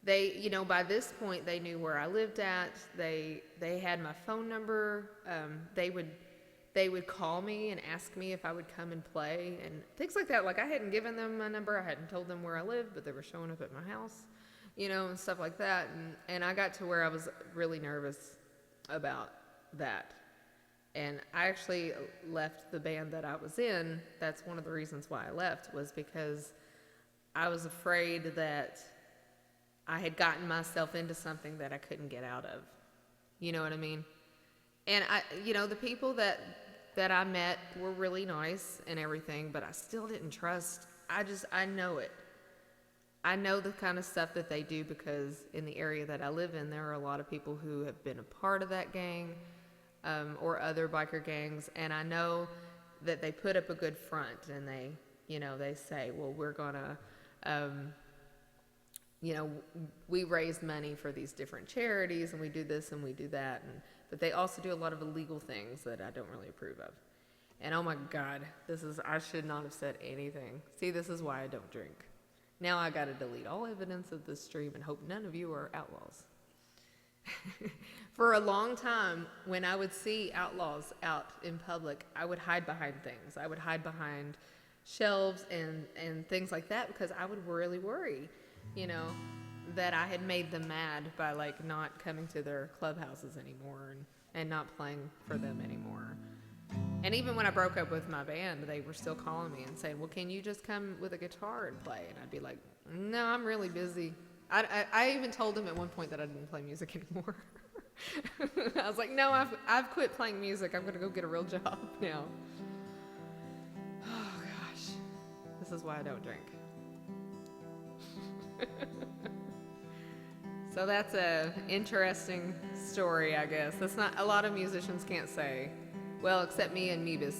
They, you know, by this point they knew where I lived at. They had my phone number. They would call me and ask me if I would come and play and things like that. Like I hadn't given them my number. I hadn't told them where I lived, but they were showing up at my house, you know, and stuff like that. And I got to where I was really nervous about that. And I actually left the band that I was in. That's one of the reasons why I left, was because I was afraid that I had gotten myself into something that I couldn't get out of. You know what I mean? And you know, the people that I met were really nice and everything, but I still didn't trust. I know it. I know the kind of stuff that they do because in the area that I live in, there are a lot of people who have been a part of that gang. or other biker gangs, and I know that they put up a good front, and they say, well, we're gonna, we raise money for these different charities, and we do this and we do that, but they also do a lot of illegal things that I don't really approve of. And oh my God, I should not have said anything. See, this is why I don't drink. Now I gotta delete all evidence of this stream and hope none of you are outlaws. For a long time, when I would see outlaws out in public, I would hide behind things. I would hide behind shelves and things like that, because I would really worry, that I had made them mad by like not coming to their clubhouses anymore and not playing for them anymore. And even when I broke up with my band, they were still calling me and saying, well, can you just come with a guitar and play? And I'd be like, no, I'm really busy. I even told them at one point that I didn't play music anymore. I was like, no, I've quit playing music. I'm going to go get a real job now. Oh, gosh. This is why I don't drink. So that's a interesting story, I guess. That's not a lot of musicians can't say. Well, except me and Meebus.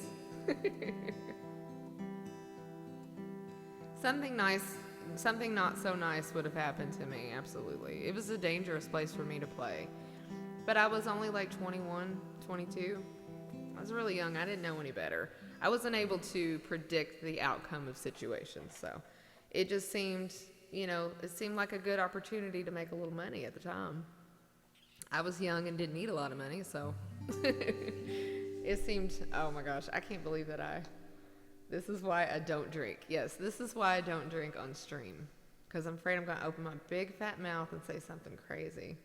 Something not so nice would have happened to me, absolutely. It was a dangerous place for me to play. But I was only like 21, 22. I was really young. I didn't know any better. I wasn't able to predict the outcome of situations, so it just seemed, it seemed like a good opportunity to make a little money at the time. I was young and didn't need a lot of money, so it seemed, oh my gosh, I can't believe that this is why I don't drink. Yes, this is why I don't drink on stream, because I'm afraid I'm going to open my big fat mouth and say something crazy.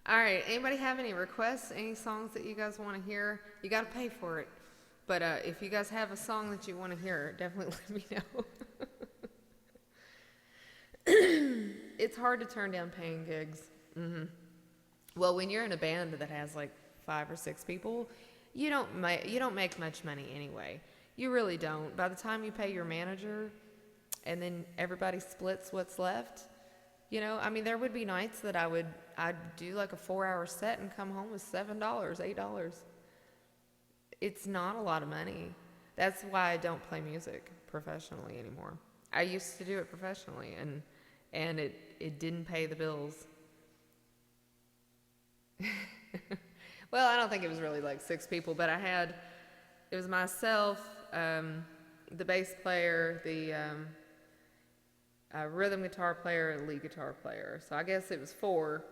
All right, anybody have any requests, any songs that you guys want to hear? You got to pay for it. But if you guys have a song that you want to hear, definitely let me know. It's hard to turn down paying gigs. Mm-hmm. Well, when you're in a band that has like 5 or 6 people, you don't make much money anyway. You really don't. By the time you pay your manager and then everybody splits what's left, there would be nights that I'd do like a 4-hour set and come home with $7, $8. It's not a lot of money. That's why I don't play music professionally anymore. I used to do it professionally, and it didn't pay the bills. Well, I don't think it was really like 6 people, but it was myself, the bass player, the rhythm guitar player, and lead guitar player. So I guess it was 4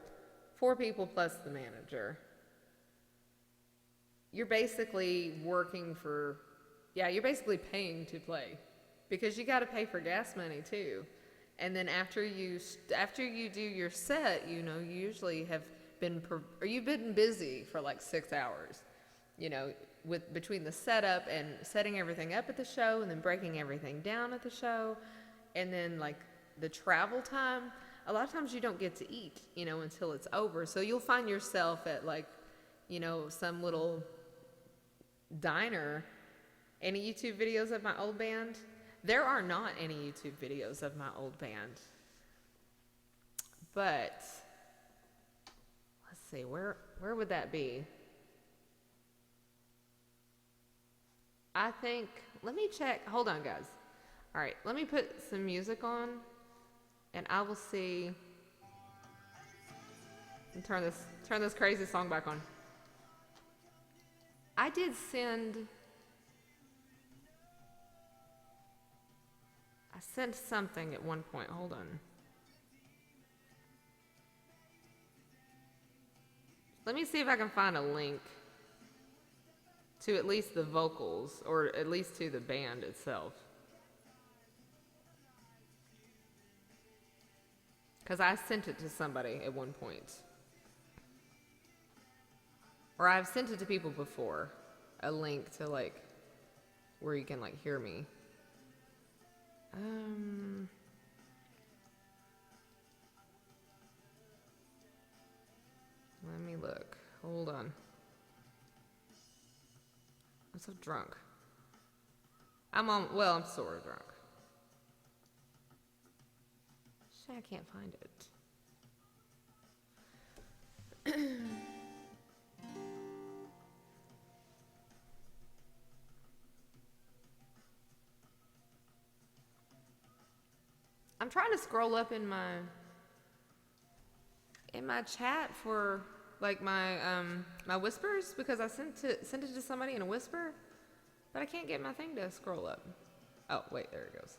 people plus the manager. You're basically you're basically paying to play, because you got to pay for gas money too. And then after you do your set, you usually you've been busy for like 6 hours, between the setup and setting everything up at the show and then breaking everything down at the show. And then like the travel time, a lot of times you don't get to eat, until it's over. So you'll find yourself at like, some little diner. Any YouTube videos of my old band? There are not any YouTube videos of my old band. But let's see, where would that be? I think, let me check. Hold on, guys. All right, let me put some music on, and I will see. And turn this crazy song back on. I did send. I sent something at one point. Hold on. Let me see if I can find a link to at least the vocals, or at least to the band itself. Because I sent it to somebody at one point. Or I've sent it to people before. A link to like, where you can like hear me. Let me look. Hold on. I'm so drunk. I'm sort of drunk. Shit, I can't find I'm trying to scroll up in my chat for like my whispers because I sent it to somebody in a whisper, but I can't get my thing to scroll up. Oh, wait, there it goes.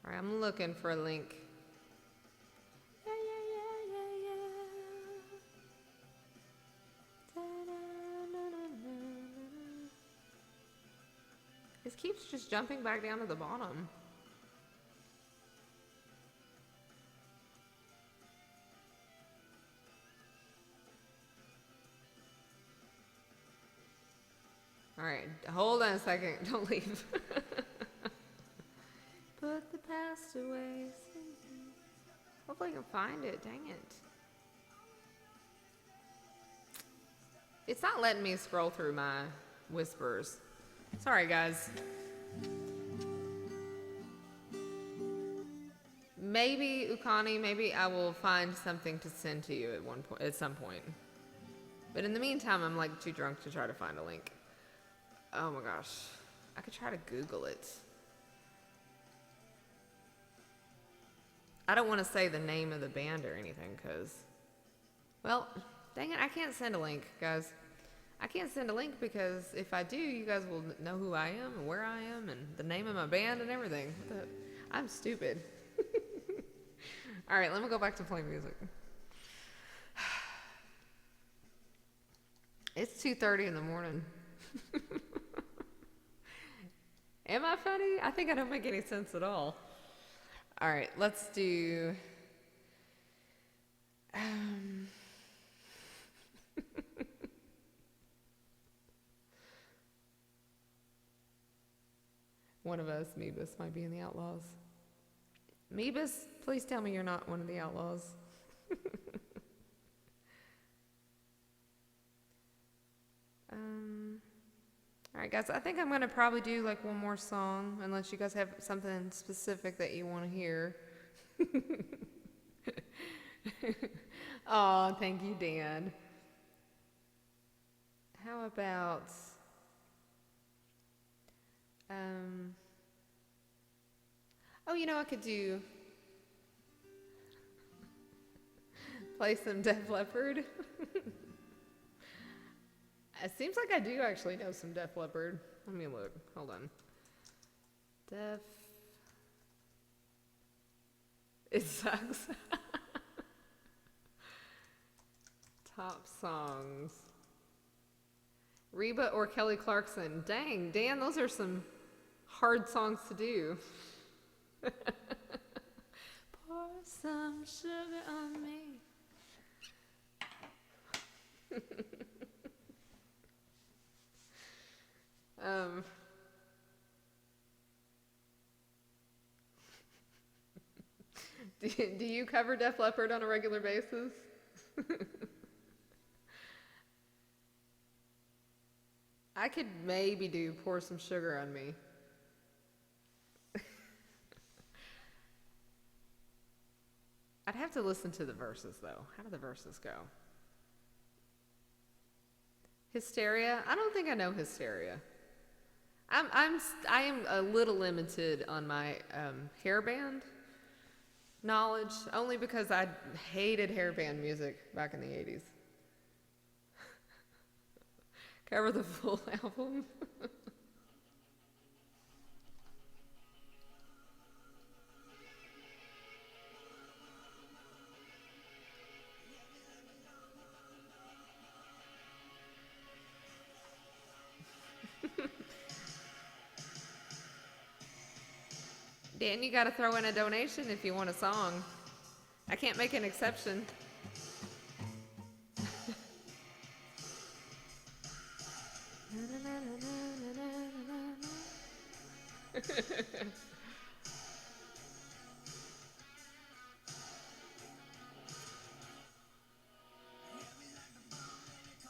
All right, I'm looking for a link. Yeah, yeah, yeah, yeah, yeah. Da-da-da-da-da-da. It keeps just jumping back down to the bottom. All right, hold on a second. Don't leave. Put the past away. Hopefully I can find it. Dang it. It's not letting me scroll through my whispers. Sorry, guys. Maybe, Ukani, maybe I will find something to send to you at some point. But in the meantime, I'm like too drunk to try to find a link. Oh my gosh. I could try to Google it. I don't want to say the name of the band or anything because, well, dang it, I can't send a link, guys. I can't send a link because if I do, you guys will know who I am and where I am and the name of my band and everything. I'm stupid. All right, let me go back to playing music. It's 2:30 in the morning. Am I funny? I think I don't make any sense at all. All right, let's do... One of us, Meebus, might be in the Outlaws. Meebus, please tell me you're not one of the Outlaws. All right, guys, I think I'm going to probably do like one more song, unless you guys have something specific that you want to hear. Oh, thank you, Dan. How about... oh, you know, I could do... play some Def Leppard. It seems like I do actually know some Def Leppard. Let me look. Hold on. Def... It sucks. Top songs. Reba or Kelly Clarkson. Dang, Dan, those are some hard songs to do. Pour some sugar on me. Do you cover Def Leppard on a regular basis? I could maybe do Pour Some Sugar on Me. I'd have to listen to the verses, though. How do the verses go? Hysteria? I don't think I know Hysteria. I am a little limited on my hairband knowledge, only because I hated hairband music back in the 80s. Cover the full album. Dan, you gotta throw in a donation if you want a song. I can't make an exception.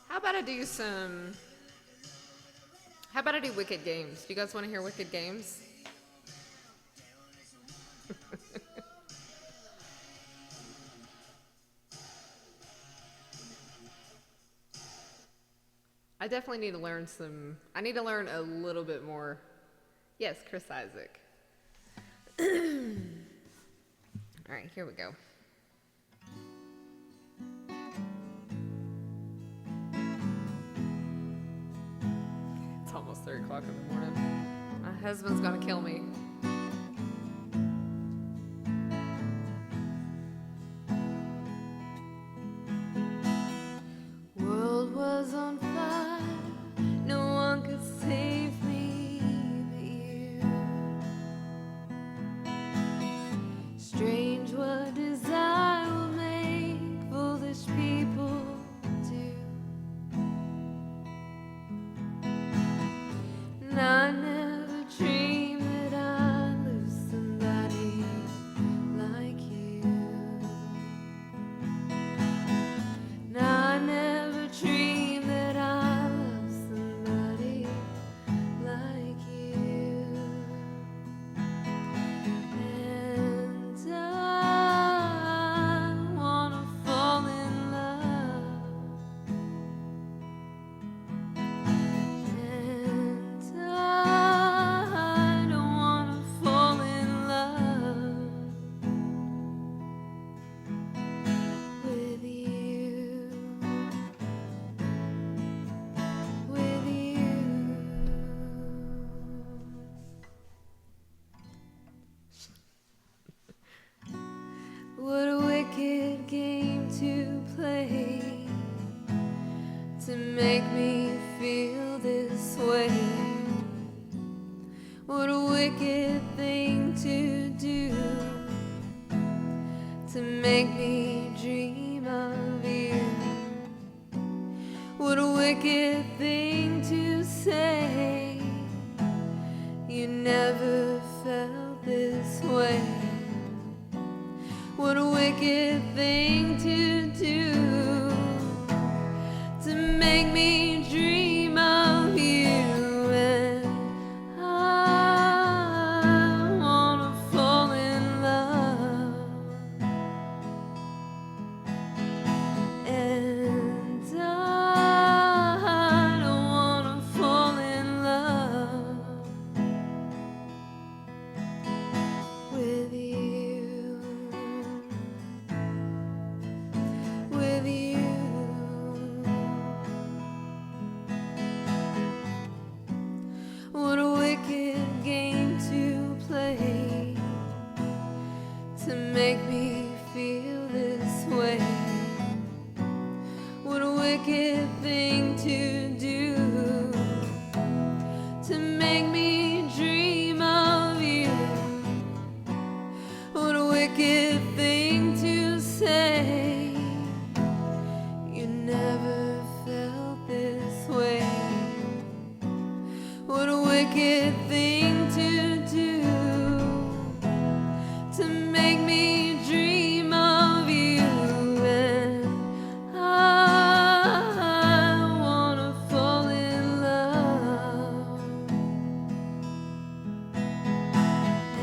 How about I do Wicked Games? Do you guys want to hear Wicked Games? I definitely need to learn I need to learn a little bit more. Yes, Chris Isaac. All right, here we go. It's almost 3 o'clock in the morning. My husband's gonna kill me. World was on fire, no one could save me but you. Strange what desire will make foolish people do. And I never dreamed that I'd lose somebody like you. And I never dreamed that I love somebody like you. And I wanna fall in love. And I don't wanna fall in love with you. With you. What a wicked game to play to make me feel this way. What a wicked thing to do to make me dream of you. What a wicked thing to say. You never felt this way. What a wicked thing to do to make me dream of you. And I wanna fall in love. And I don't wanna fall in love with you. With you. What a wicked game to play to make me feel this way. What a wicked thing to do to make me dream of you. What a wicked thing to say. You never felt this way. What a wicked thing to do to make me dream of you. And I wanna fall in love.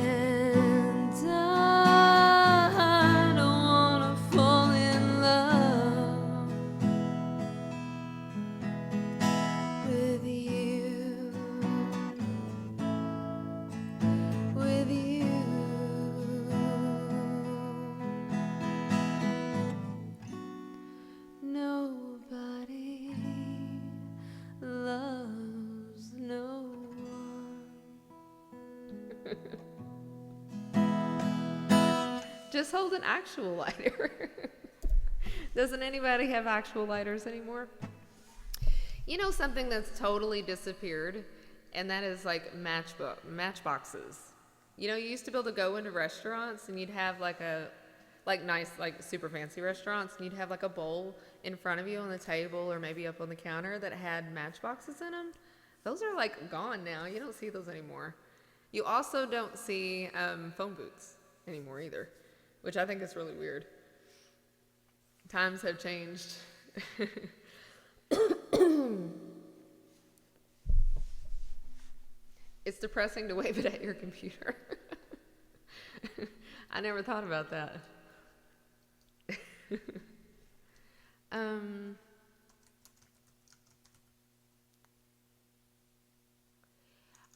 And I don't wanna fall in love with you. With you. Nobody loves no one. Just hold an actual lighter. Doesn't anybody have actual lighters anymore? You know something that's totally disappeared, and that is like matchboxes. You know, you used to be able to go into restaurants and you'd have like nice, like super fancy restaurants, and you'd have like a bowl in front of you on the table or maybe up on the counter that had matchboxes in them. Those are like gone now. You don't see those anymore. You also don't see phone booths anymore either, which I think is really weird. Times have changed. It's depressing to wave it at your computer. I never thought about that.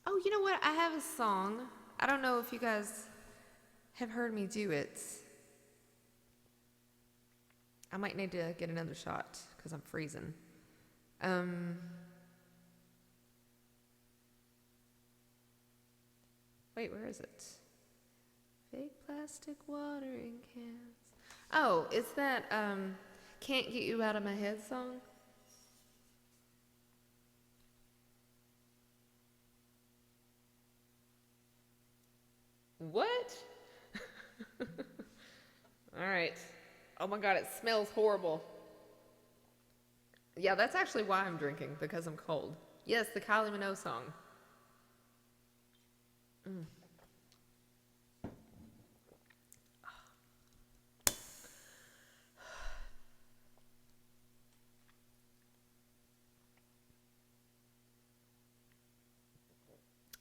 Oh, you know what? I have a song. I don't know if you guys have heard me do it. I might need to get another shot because I'm freezing. Wait, where is it? Fake plastic watering cans. Oh, it's that Can't Get You Out of My Head song. What? All right. Oh my God, it smells horrible. Yeah, that's actually why I'm drinking, because I'm cold. Yes, the Kylie Minogue song.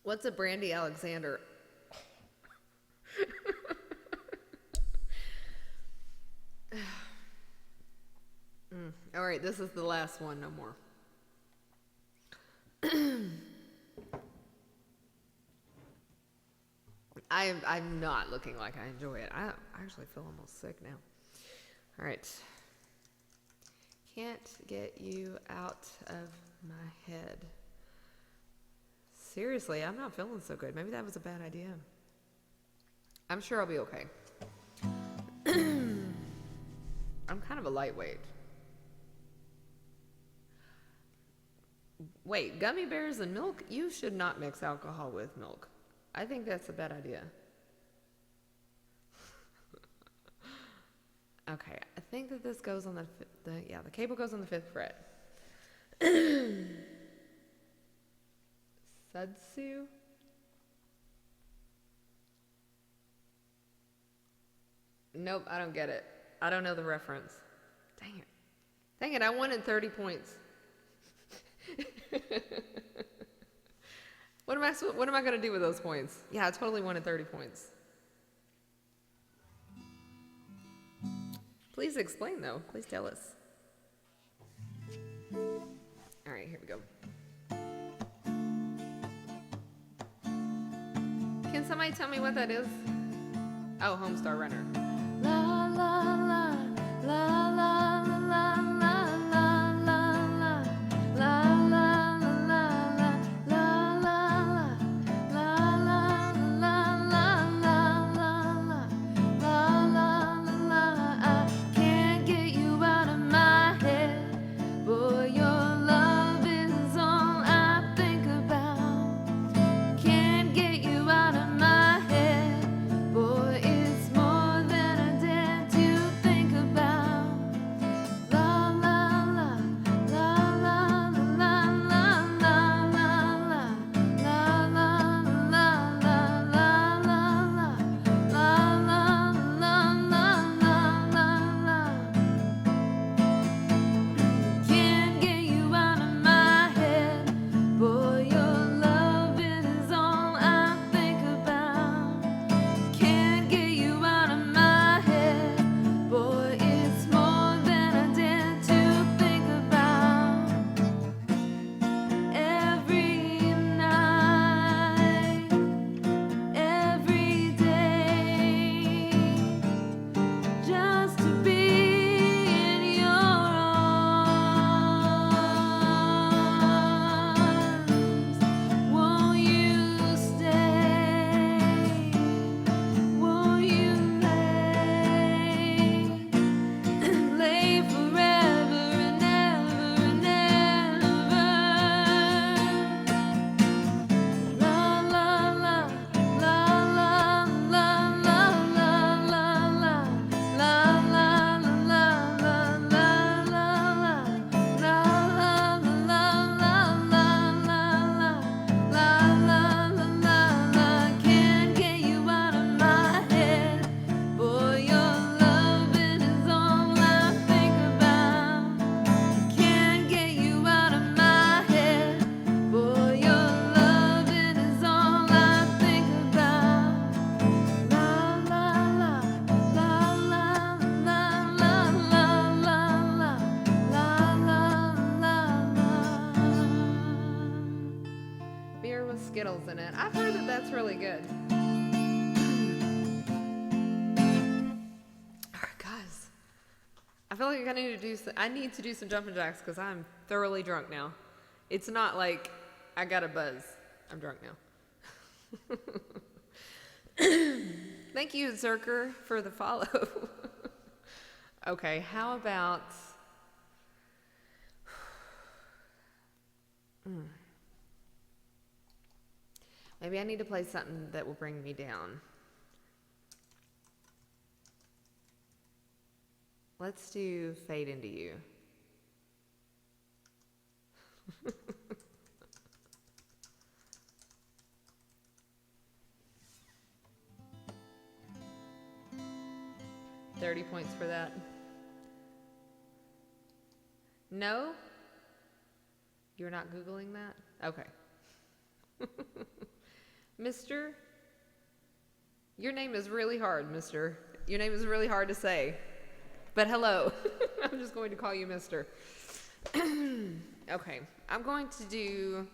What's a Brandy Alexander? All right, this is the last one, no more. I'm not looking like I enjoy it. I actually feel almost sick now. All right. Can't get you out of my head. Seriously, I'm not feeling so good. Maybe that was a bad idea. I'm sure I'll be okay. I'm kind of a lightweight. Wait, gummy bears and milk? You should not mix alcohol with milk. I think that's a bad idea. Okay, I think that this goes on the cable goes on the 5th fret. Sudsu? Nope, I don't get it. I don't know the reference. Dang it. Dang it, I wanted 30 points. What am I going to do with those points? Yeah, I totally wanted 30 points. Please explain, though. Please tell us. All right, here we go. Can somebody tell me what that is? Oh, Homestar Runner. La la la la la la la la la la la Skittles in it. I've heard that that's really good. feel like I need to do some, I need to do some jumping jacks because I'm thoroughly drunk now. It's not like I got a buzz. I'm drunk now. Thank you, Zerker, for the follow. Okay, how about... Maybe I need to play something that will bring me down. Let's do Fade Into You. $30 points for that. No? You're not Googling that? Okay. Mister? Your name is really hard, mister. Your name is really hard to say. But hello. I'm just going to call you mister. Okay. I'm going to do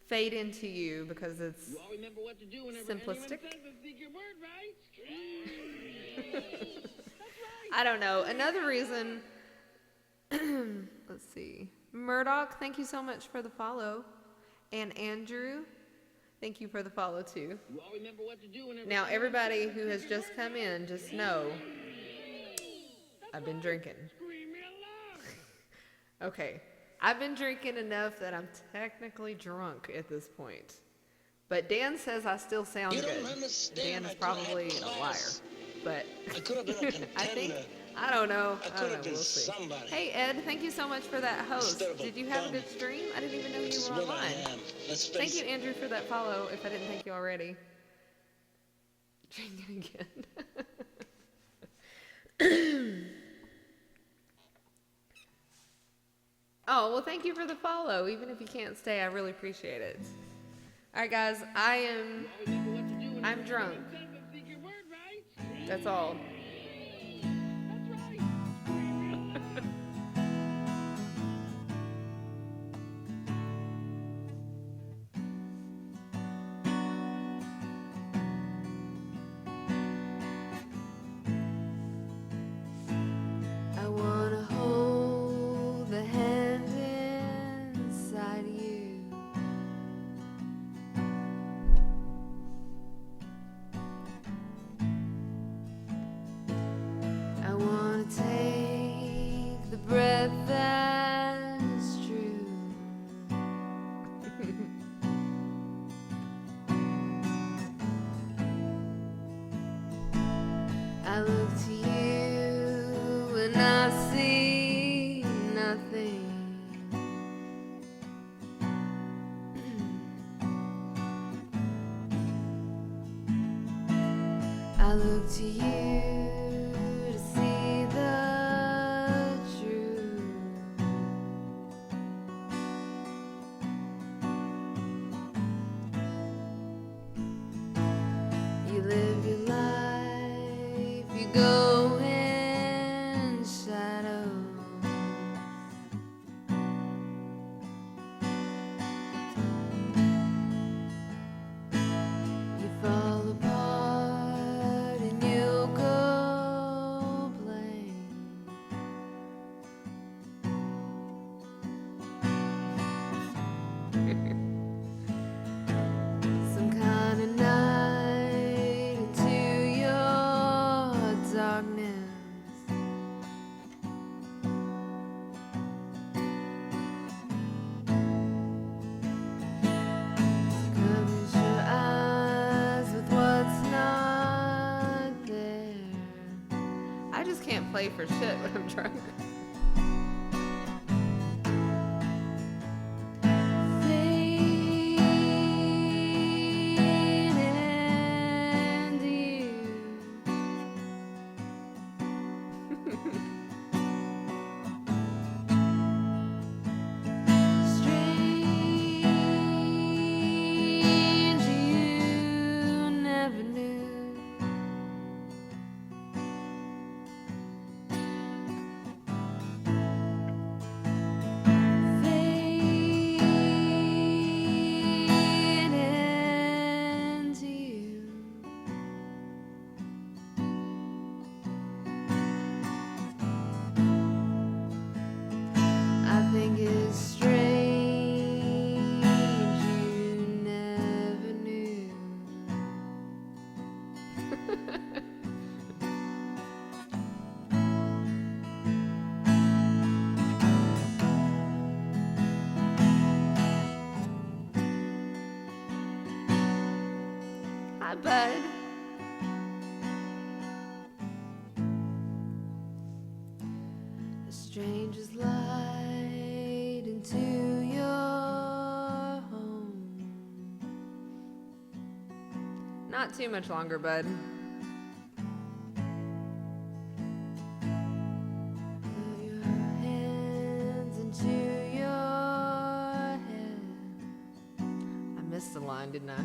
Fade Into You because it's You all remember what to do whenever simplistic. anyone says the secret word, right? That's right. I don't know. Another reason, let's see. Murdoch, thank you so much for the follow. And Andrew, thank you for the follow too. You all remember what to do whenever Now, anyone everybody says the who has secret just word, come right? in, just know I've been drinking. Scream it loud. Okay. I've been drinking enough that I'm technically drunk at this point. But Dan says I still sound You good. don't understand. Dan is I could have probably had a liar. class. But I could have been a contender. I think, I don't know. I I could don't know. have been We'll see. somebody. Hey, Ed, thank you so much for that host. Instead of a Did you have a bum. good stream? I didn't even know This you is were what online. I am. Let's face Thank you, it. Andrew, for that follow, if I didn't thank you already. Drinking again. Oh, well, thank you for the follow. Even if you can't stay, I really appreciate it. All right, guys, You all remember what to do whenever I'm drunk. anyone says the secret word, right? That's all. That's right. Scream it loud. I wanna hold the hand inside you. I wanna take the breath that's true. I look to you and I see nothing. I look to you to see the truth. You live your life, you go in shadows. You fall apart and you go blank. Some kind of night into your darkness. Covers your eyes with what's not there. I just can't play for shit when I'm drunk. Fade into you. Strange you never knew. Hi, bud. A stranger's light into your home. Not too much longer, bud. Put your hands into your head. I missed a line, didn't I?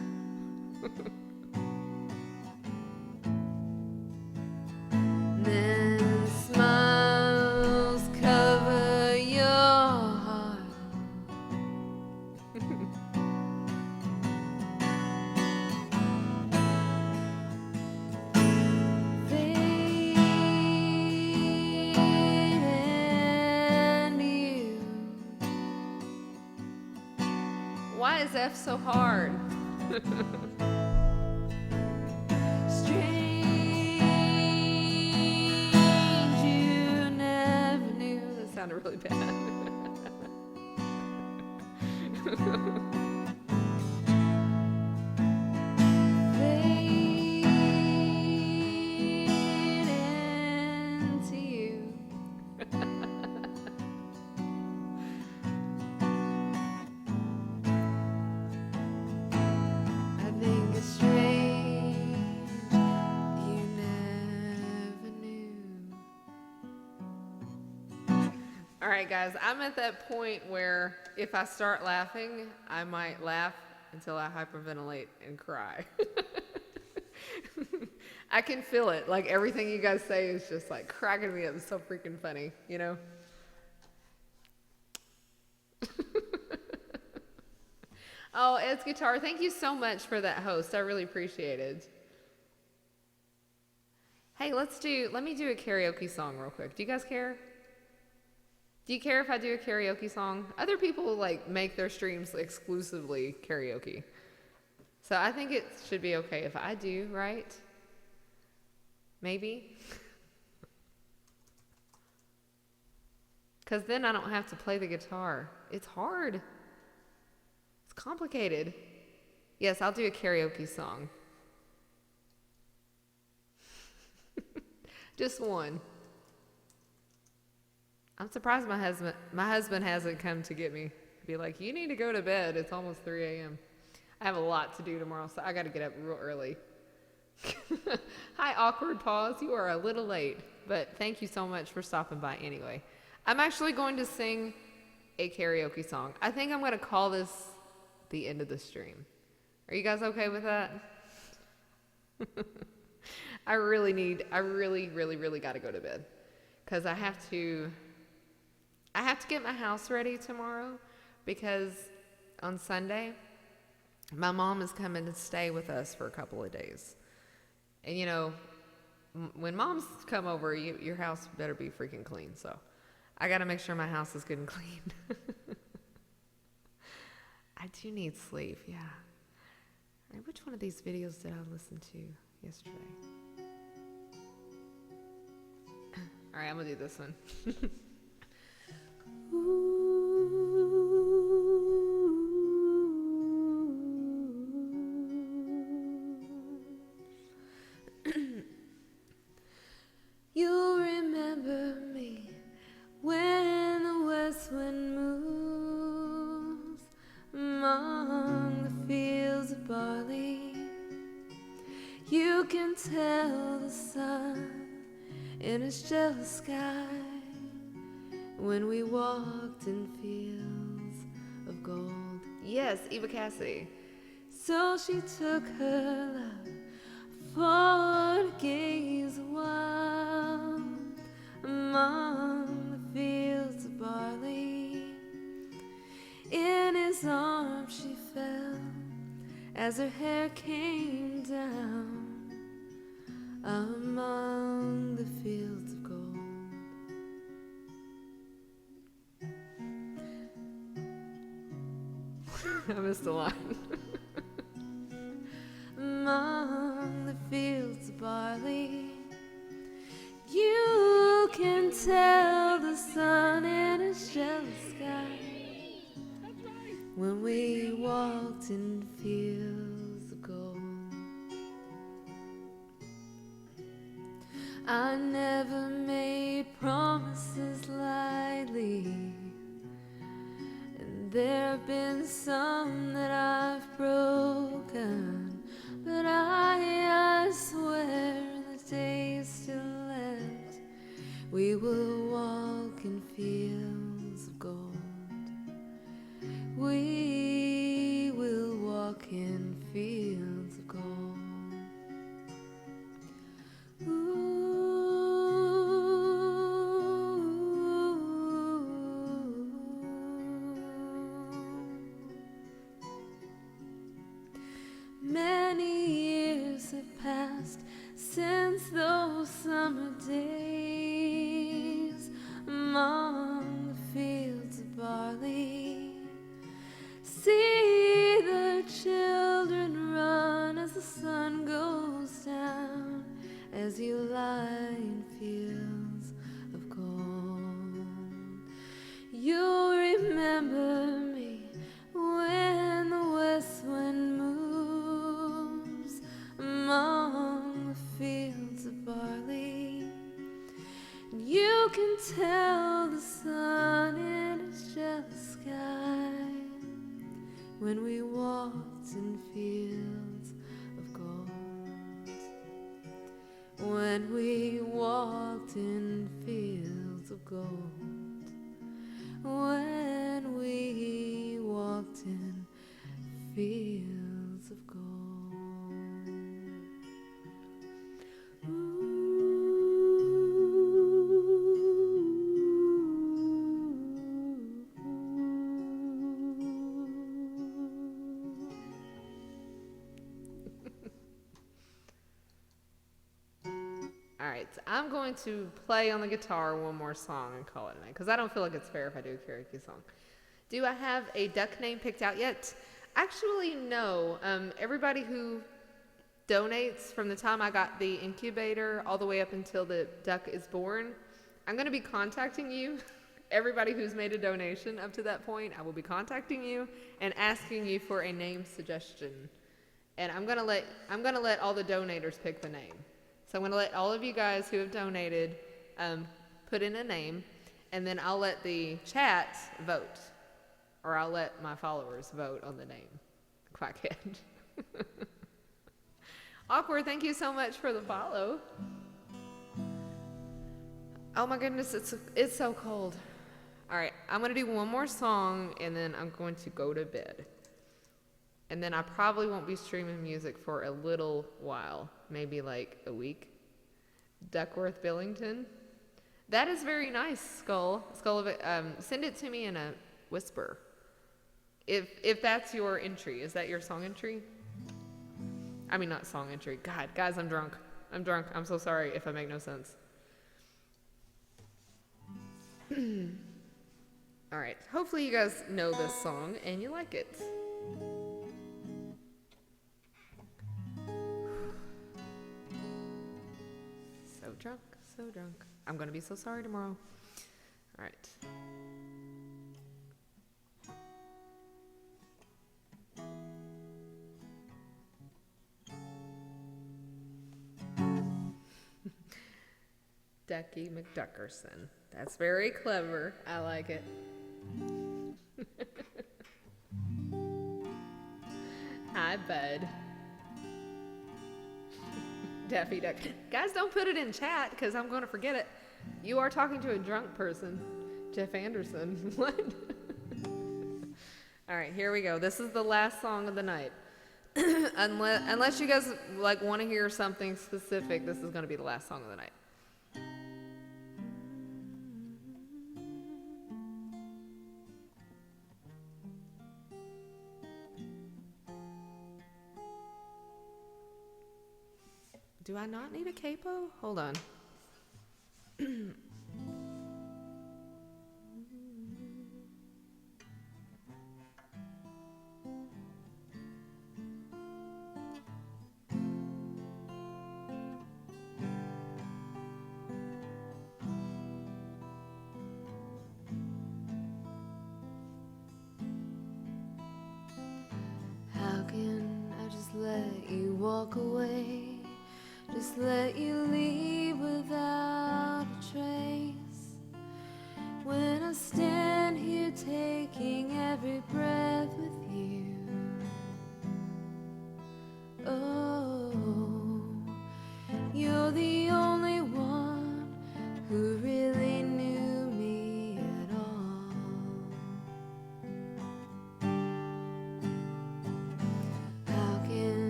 Then smiles cover your heart. Fade and you. Why is F so hard? Strange you never knew. That sounded really bad. Fade into you. I think it's strange you never knew. All right, guys, I'm at that point where if I start laughing, I might laugh until I hyperventilate and cry. I can feel it. Like everything you guys say is just like cracking me up. It's so freaking funny, you know? Oh, Ed's Guitar, thank you so much for that host. I really appreciate it. Hey, let me do a karaoke song real quick. Do you guys care? Do you care if I do a karaoke song? Other people like make their streams exclusively karaoke. So I think it should be okay if I do, right? Maybe? Because then I don't have to play the guitar. It's hard. It's complicated. Yes, I'll do a karaoke song. Just one. I'm surprised my husband hasn't come to get me. Be like, you need to go to bed. It's almost 3 a.m. I have a lot to do tomorrow, so I got to get up real early. Hi, awkward pause. You are a little late, but thank you so much for stopping by anyway. I'm actually going to sing a karaoke song. I think I'm going to call this the end of the stream. Are you guys okay with that? I really, really got to go to bed because I have to get my house ready tomorrow because on Sunday, my mom is coming to stay with us for a couple of days. And you know, when moms come over, your house better be freaking clean. So I got to make sure my house is good and clean. I do need sleep, yeah. All right, which one of these videos did I listen to yesterday? All right, I'm going to do this one. You'll remember me when the west wind moves among the fields of barley. You can tell the sun in its jealous sky when we walked in fields of gold. Yes, Eva Cassidy. So she took her love for to gaze a while among the fields of barley. In his arms she fell as her hair came down among the fields of gold. I missed a line. Among the fields of barley, you can tell the sun in a jealous sky when we walked in fields of gold. I never made promises lightly, and there have been some that I've broken, but I swear the days still left, we will walk in fields of gold. We will walk in fields of gold. Many years have passed since those summer days among the fields of barley. See the children run as the sun goes down, as you lie in fields of gold. You'll remember me when the west wind moves among the fields of barley, and you can tell the sun in its jealous sky when we walked in fields of gold. When we walked in fields of gold. When we walked in fields of gold. All right, so I'm going to play on the guitar one more song and call it a night, because I don't feel like it's fair if I do a karaoke song. Do I have a duck name picked out yet? Actually, no. Everybody who donates from the time I got the incubator all the way up until the duck is born, I'm going to be contacting you. Everybody who's made a donation up to that point, I will be contacting you and asking you for a name suggestion. And I'm going to let all the donators pick the name. So I'm going to let all of you guys who have donated put in a name, and then I'll let the chat vote, or I'll let my followers vote on the name. Quackhead. Awkward, thank you so much for the follow. Oh my goodness, it's so cold. All right, I'm going to do one more song, and then I'm going to go to bed. And then I probably won't be streaming music for a little while, maybe like a week. Duckworth Billington. That is very nice, Skull of it. Send it to me in a whisper. If that's your entry, is that your song entry? I mean, not song entry. God, guys, I'm drunk. I'm so sorry if I make no sense. All right. Hopefully you guys know this song and you like it. So drunk. I'm gonna be so sorry tomorrow. All right. Ducky McDuckerson. That's very clever. I like it. Hi, bud. Daffy Duck. Guys, don't put it in chat because I'm going to forget it. You are talking to a drunk person. Jeff Anderson. What? All right, here we go. This is the last song of the night. Unless you guys like want to hear something specific, this is going to be the last song of the night. Do I not need a capo? Hold on. How can I just let you walk away? Just let you leave without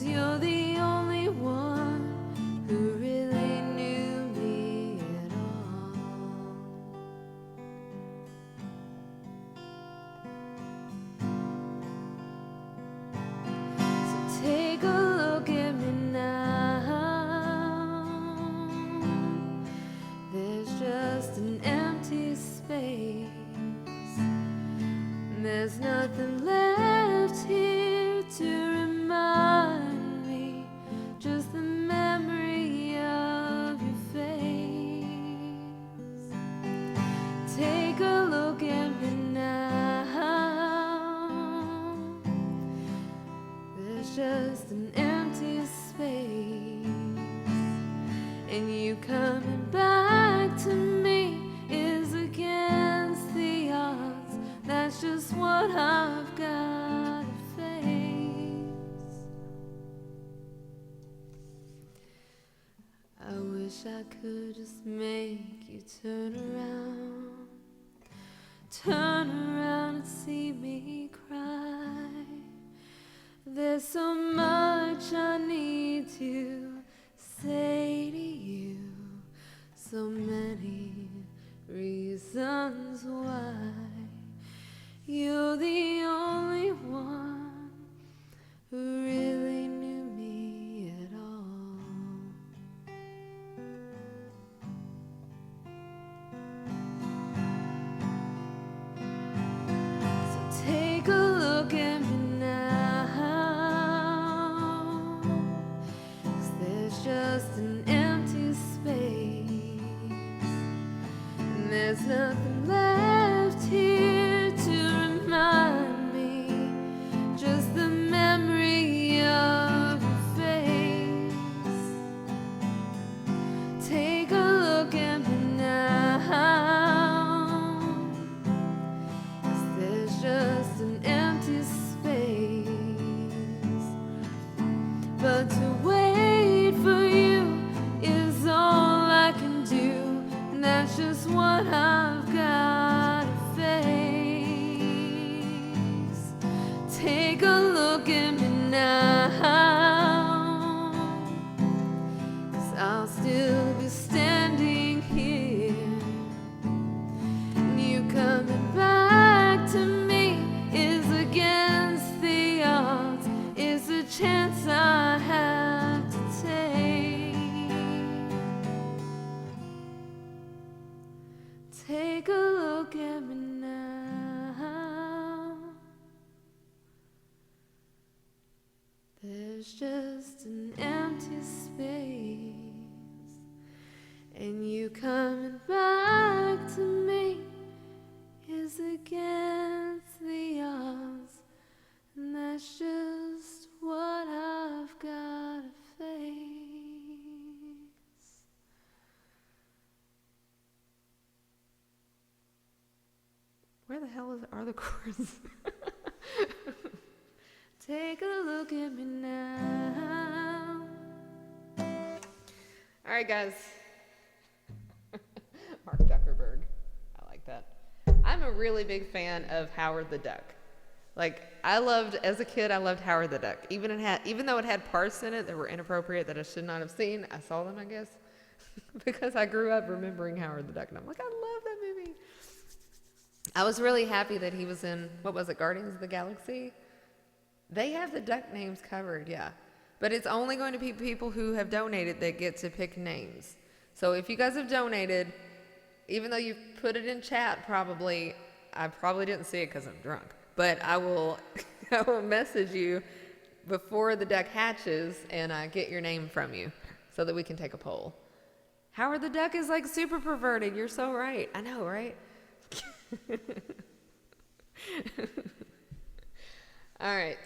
'cause you're the only one who really knew me at all. So take a look at me now. There's just an empty space. There's nothing left here to remind me, just the memory of your face. Take a look at me now. There's just an empty space, and you coming back to me is against the odds. That's just what I've got to face. I wish I could just make you turn around and see me cry. There's so much I need to say to you, so many reasons why. You're the only one who really knew me at all. So take a look at me now, 'cause there's just an empty space, and there's nothing left here to remind me, just the memory of your face. Take a look at me now, 'cause there's just an empty space. But to wait for you is all I can do, and that's just what I've got to face. Take a look at me now, 'cause I'll still be standing here, and you coming back to me is against the odds. It's a chance I have to take. Take a look at me now. There's just an empty space, and you coming back to me is against the odds, and that's just what I've got to face. Where the hell are the chords? Take a look at me now. All right, guys. Mark Zuckerberg. I like that. I'm a really big fan of Howard the Duck. Like, as a kid, I loved Howard the Duck. Even though it had parts in it that were inappropriate that I should not have seen, I saw them, I guess, because I grew up remembering Howard the Duck, and I'm like, I love that movie. I was really happy that he was in, what was it, Guardians of the Galaxy? They have the duck names covered, yeah. But it's only going to be people who have donated that get to pick names. So if you guys have donated, even though you put it in chat I probably didn't see it because I'm drunk. But I will message you before the duck hatches and get your name from you so that we can take a poll. Howard the Duck is like super perverted. You're so right. I know, right? All right.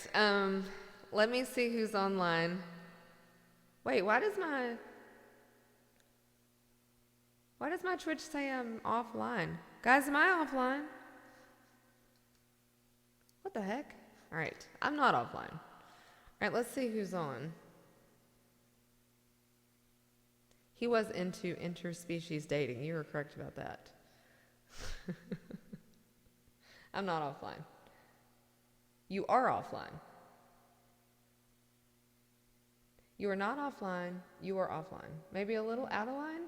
Let me see who's online. Wait, why does my Twitch say I'm offline? Guys, am I offline? What the heck? All right, I'm not offline. All right, let's see who's on. He was into interspecies dating. You were correct about that. I'm not offline. You are offline. You are not offline. You are offline. Maybe a little out of line?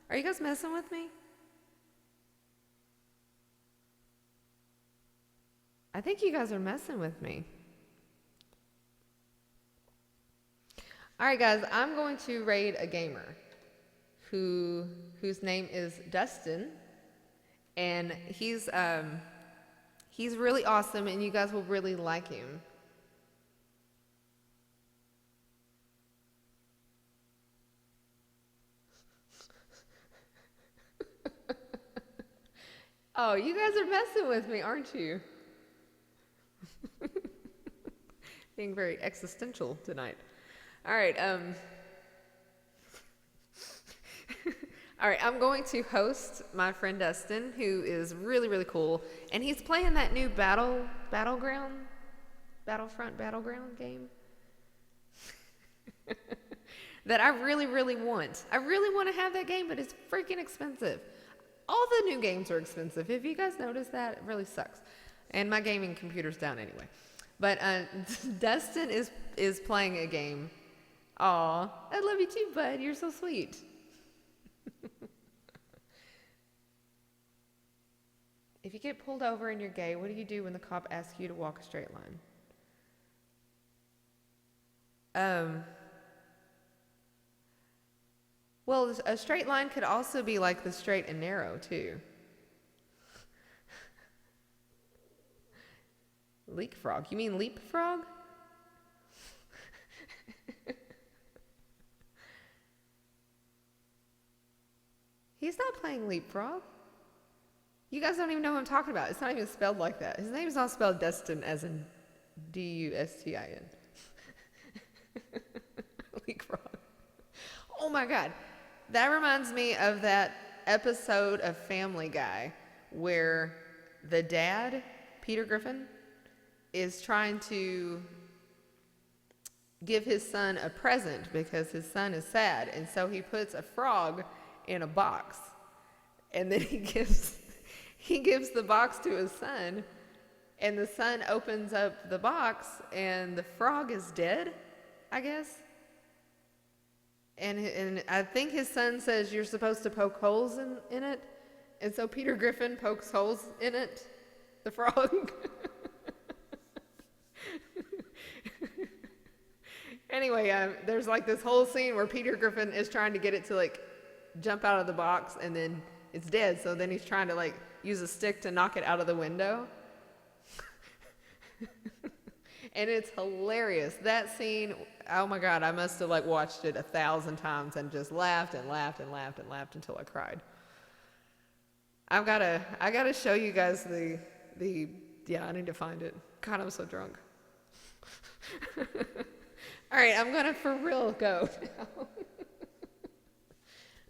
Are you guys messing with me? I think you guys are messing with me. All right, guys, I'm going to raid a gamer whose name is Dustin, and he's really awesome, and you guys will really like him. Oh, you guys are messing with me, aren't you? Being very existential tonight. All right, all right, I'm going to host my friend Dustin, who is really, really cool, and he's playing that new Battlefront Battleground game that I really, really want. I really want to have that game, but it's freaking expensive. All the new games are expensive. If you guys notice that, it really sucks. And my gaming computer's down anyway. But Dustin is playing a game. Aw, I love you too, bud. You're so sweet. If you get pulled over and you're gay, what do you do when the cop asks you to walk a straight line? Well, a straight line could also be like the straight and narrow, too. Leapfrog. You mean leapfrog? He's not playing leapfrog. You guys don't even know what I'm talking about. It's not even spelled like that. His name is not spelled Dustin as in D-U-S-T-I-N. Leapfrog. Oh my God. That reminds me of that episode of Family Guy where the dad, Peter Griffin, is trying to give his son a present because his son is sad. And so he puts a frog in a box. And then he gives the box to his son. And the son opens up the box and the frog is dead, I guess. And I think his son says you're supposed to poke holes in it. And so Peter Griffin pokes holes in it, the frog. Anyway, there's like this whole scene where Peter Griffin is trying to get it to like jump out of the box and then it's dead. So then he's trying to like use a stick to knock it out of the window. And it's hilarious. That scene, oh my God, I must have like watched it 1,000 times and just laughed and laughed and laughed and laughed until I cried. I gotta show you guys yeah, I need to find it. God, I'm so drunk. All right, I'm gonna for real go now.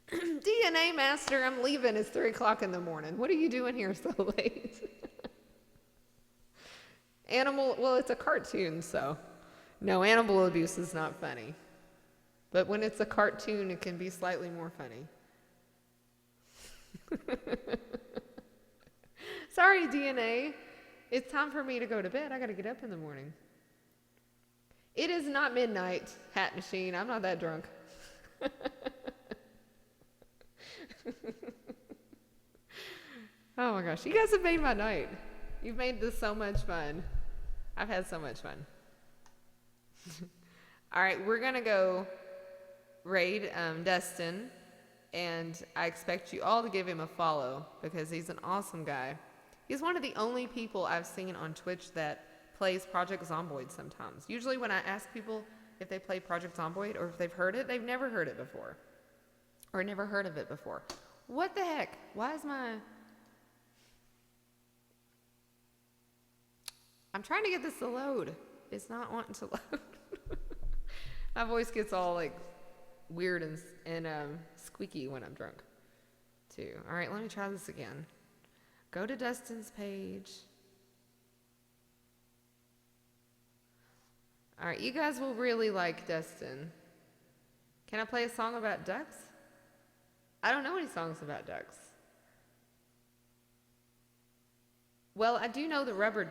DNA Master, I'm leaving. It's 3 o'clock in the morning. What are you doing here so late? Well, it's a cartoon, so. No, animal abuse is not funny. But when it's a cartoon, it can be slightly more funny. Sorry, DNA. It's time for me to go to bed. I gotta get up in the morning. It is not midnight, Hat Machine. I'm not that drunk. Oh my gosh, you guys have made my night. You've made this so much fun. I've had so much fun. All right, we're gonna go raid Dustin, and I expect you all to give him a follow because he's an awesome guy. He's one of the only people I've seen on Twitch that plays Project Zomboid sometimes. Usually when I ask people if they play Project Zomboid or if they've heard it, they've never heard it before. Or never heard of it before. What the heck? Why is my... I'm trying to get this to load. It's not wanting to load. My voice gets all like weird and squeaky when I'm drunk too. All right, let me try this again. Go to Dustin's page. All right, you guys will really like Dustin. Can I play a song about ducks? I don't know any songs about ducks. Well, I do know the rubber...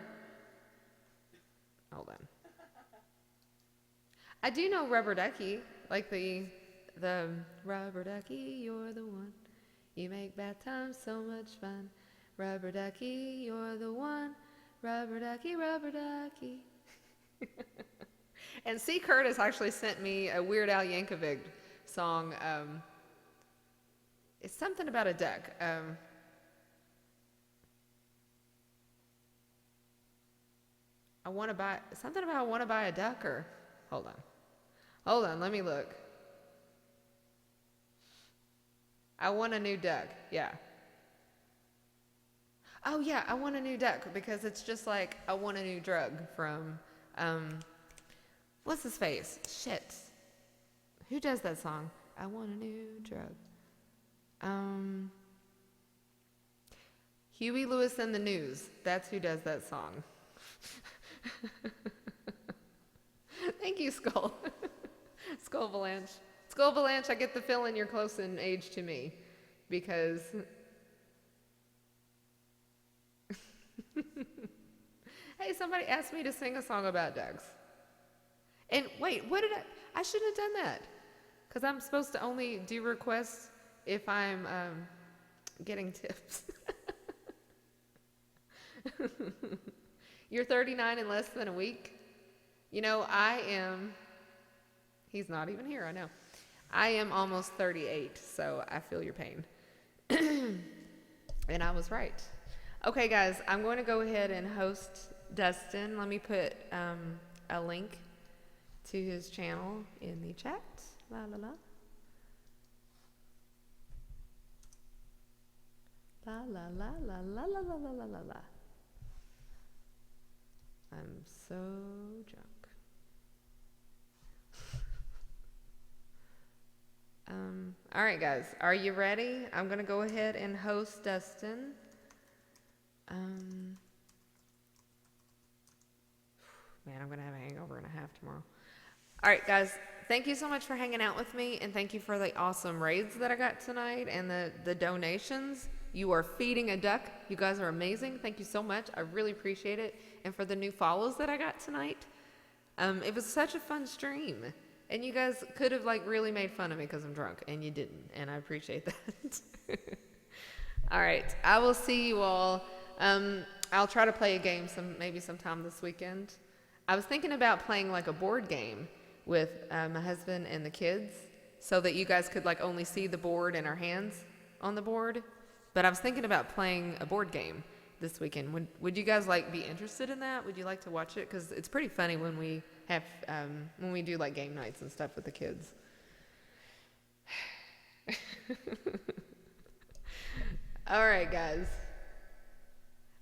Hold on. I do know Rubber Ducky, like the Rubber Ducky, you're the one. You make bad times so much fun. Rubber Ducky, you're the one. Rubber Ducky, Rubber Ducky. And C. Curtis actually sent me a Weird Al Yankovic song. It's something about a duck. I want to buy something about I want to buy a duck, or hold on, let me look. I want a new duck. Yeah. Oh yeah, I want a new duck, because it's just like I want a new drug from what's his face? Shit. Who does that song? I want a new drug. Huey Lewis and the News. That's who does that song. Thank you, Skull. Skull Valanche. Skull Valanche, I get the feeling you're close in age to me, because hey, somebody asked me to sing a song about ducks. And wait, what did I shouldn't have done that, because I'm supposed to only do requests if I'm getting tips. You're 39 in less than a week? You know, he's not even here, I know. I am almost 38, so I feel your pain. And I was right. Okay, guys, I'm going to go ahead and host Dustin. Let me put a link to his channel in the chat. La la la. La la la la la la la la la la. I'm so drunk. All right, guys, are you ready? I'm gonna go ahead and host Dustin. Man, I'm gonna have a hangover and a half tomorrow. All right, guys, thank you so much for hanging out with me, and thank you for the awesome raids that I got tonight and the donations. You are feeding a duck. You guys are amazing. Thank you so much. I really appreciate it. And for the new follows that I got tonight, it was such a fun stream. And you guys could have like really made fun of me because I'm drunk, and you didn't, and I appreciate that. All right, I will see you all. I'll try to play a game maybe sometime this weekend. I was thinking about playing like a board game with my husband and the kids, so that you guys could like only see the board and our hands on the board. But I was thinking about playing a board game this weekend. Would you guys like be interested in that? Would you like to watch it? Because it's pretty funny when we have when we do like game nights and stuff with the kids. All right, guys.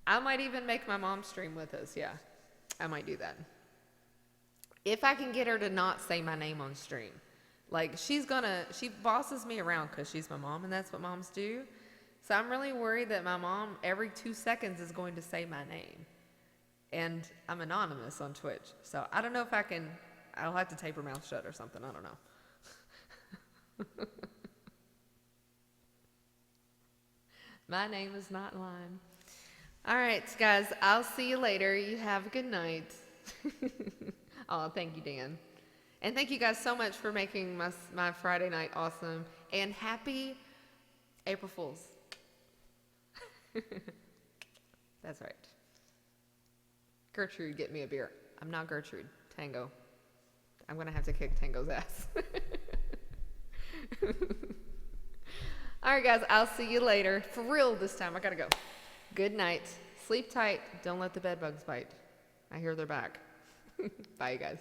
I might even make my mom stream with us. Yeah, I might do that. If I can get her to not say my name on stream. Like, she bosses me around because she's my mom, and that's what moms do. So I'm really worried that my mom every 2 seconds is going to say my name. And I'm anonymous on Twitch. So I don't know if I'll have to tape her mouth shut or something. I don't know. My name is not Lime. All right, guys, I'll see you later. You have a good night. Oh, thank you, Dan. And thank you guys so much for making my Friday night awesome. And happy April Fools. That's right. Gertrude, get me a beer. I'm not Gertrude. Tango. I'm going to have to kick Tango's ass. All right, guys. I'll see you later. For real this time. I got to go. Good night. Sleep tight. Don't let the bed bugs bite. I hear they're back. Bye, you guys.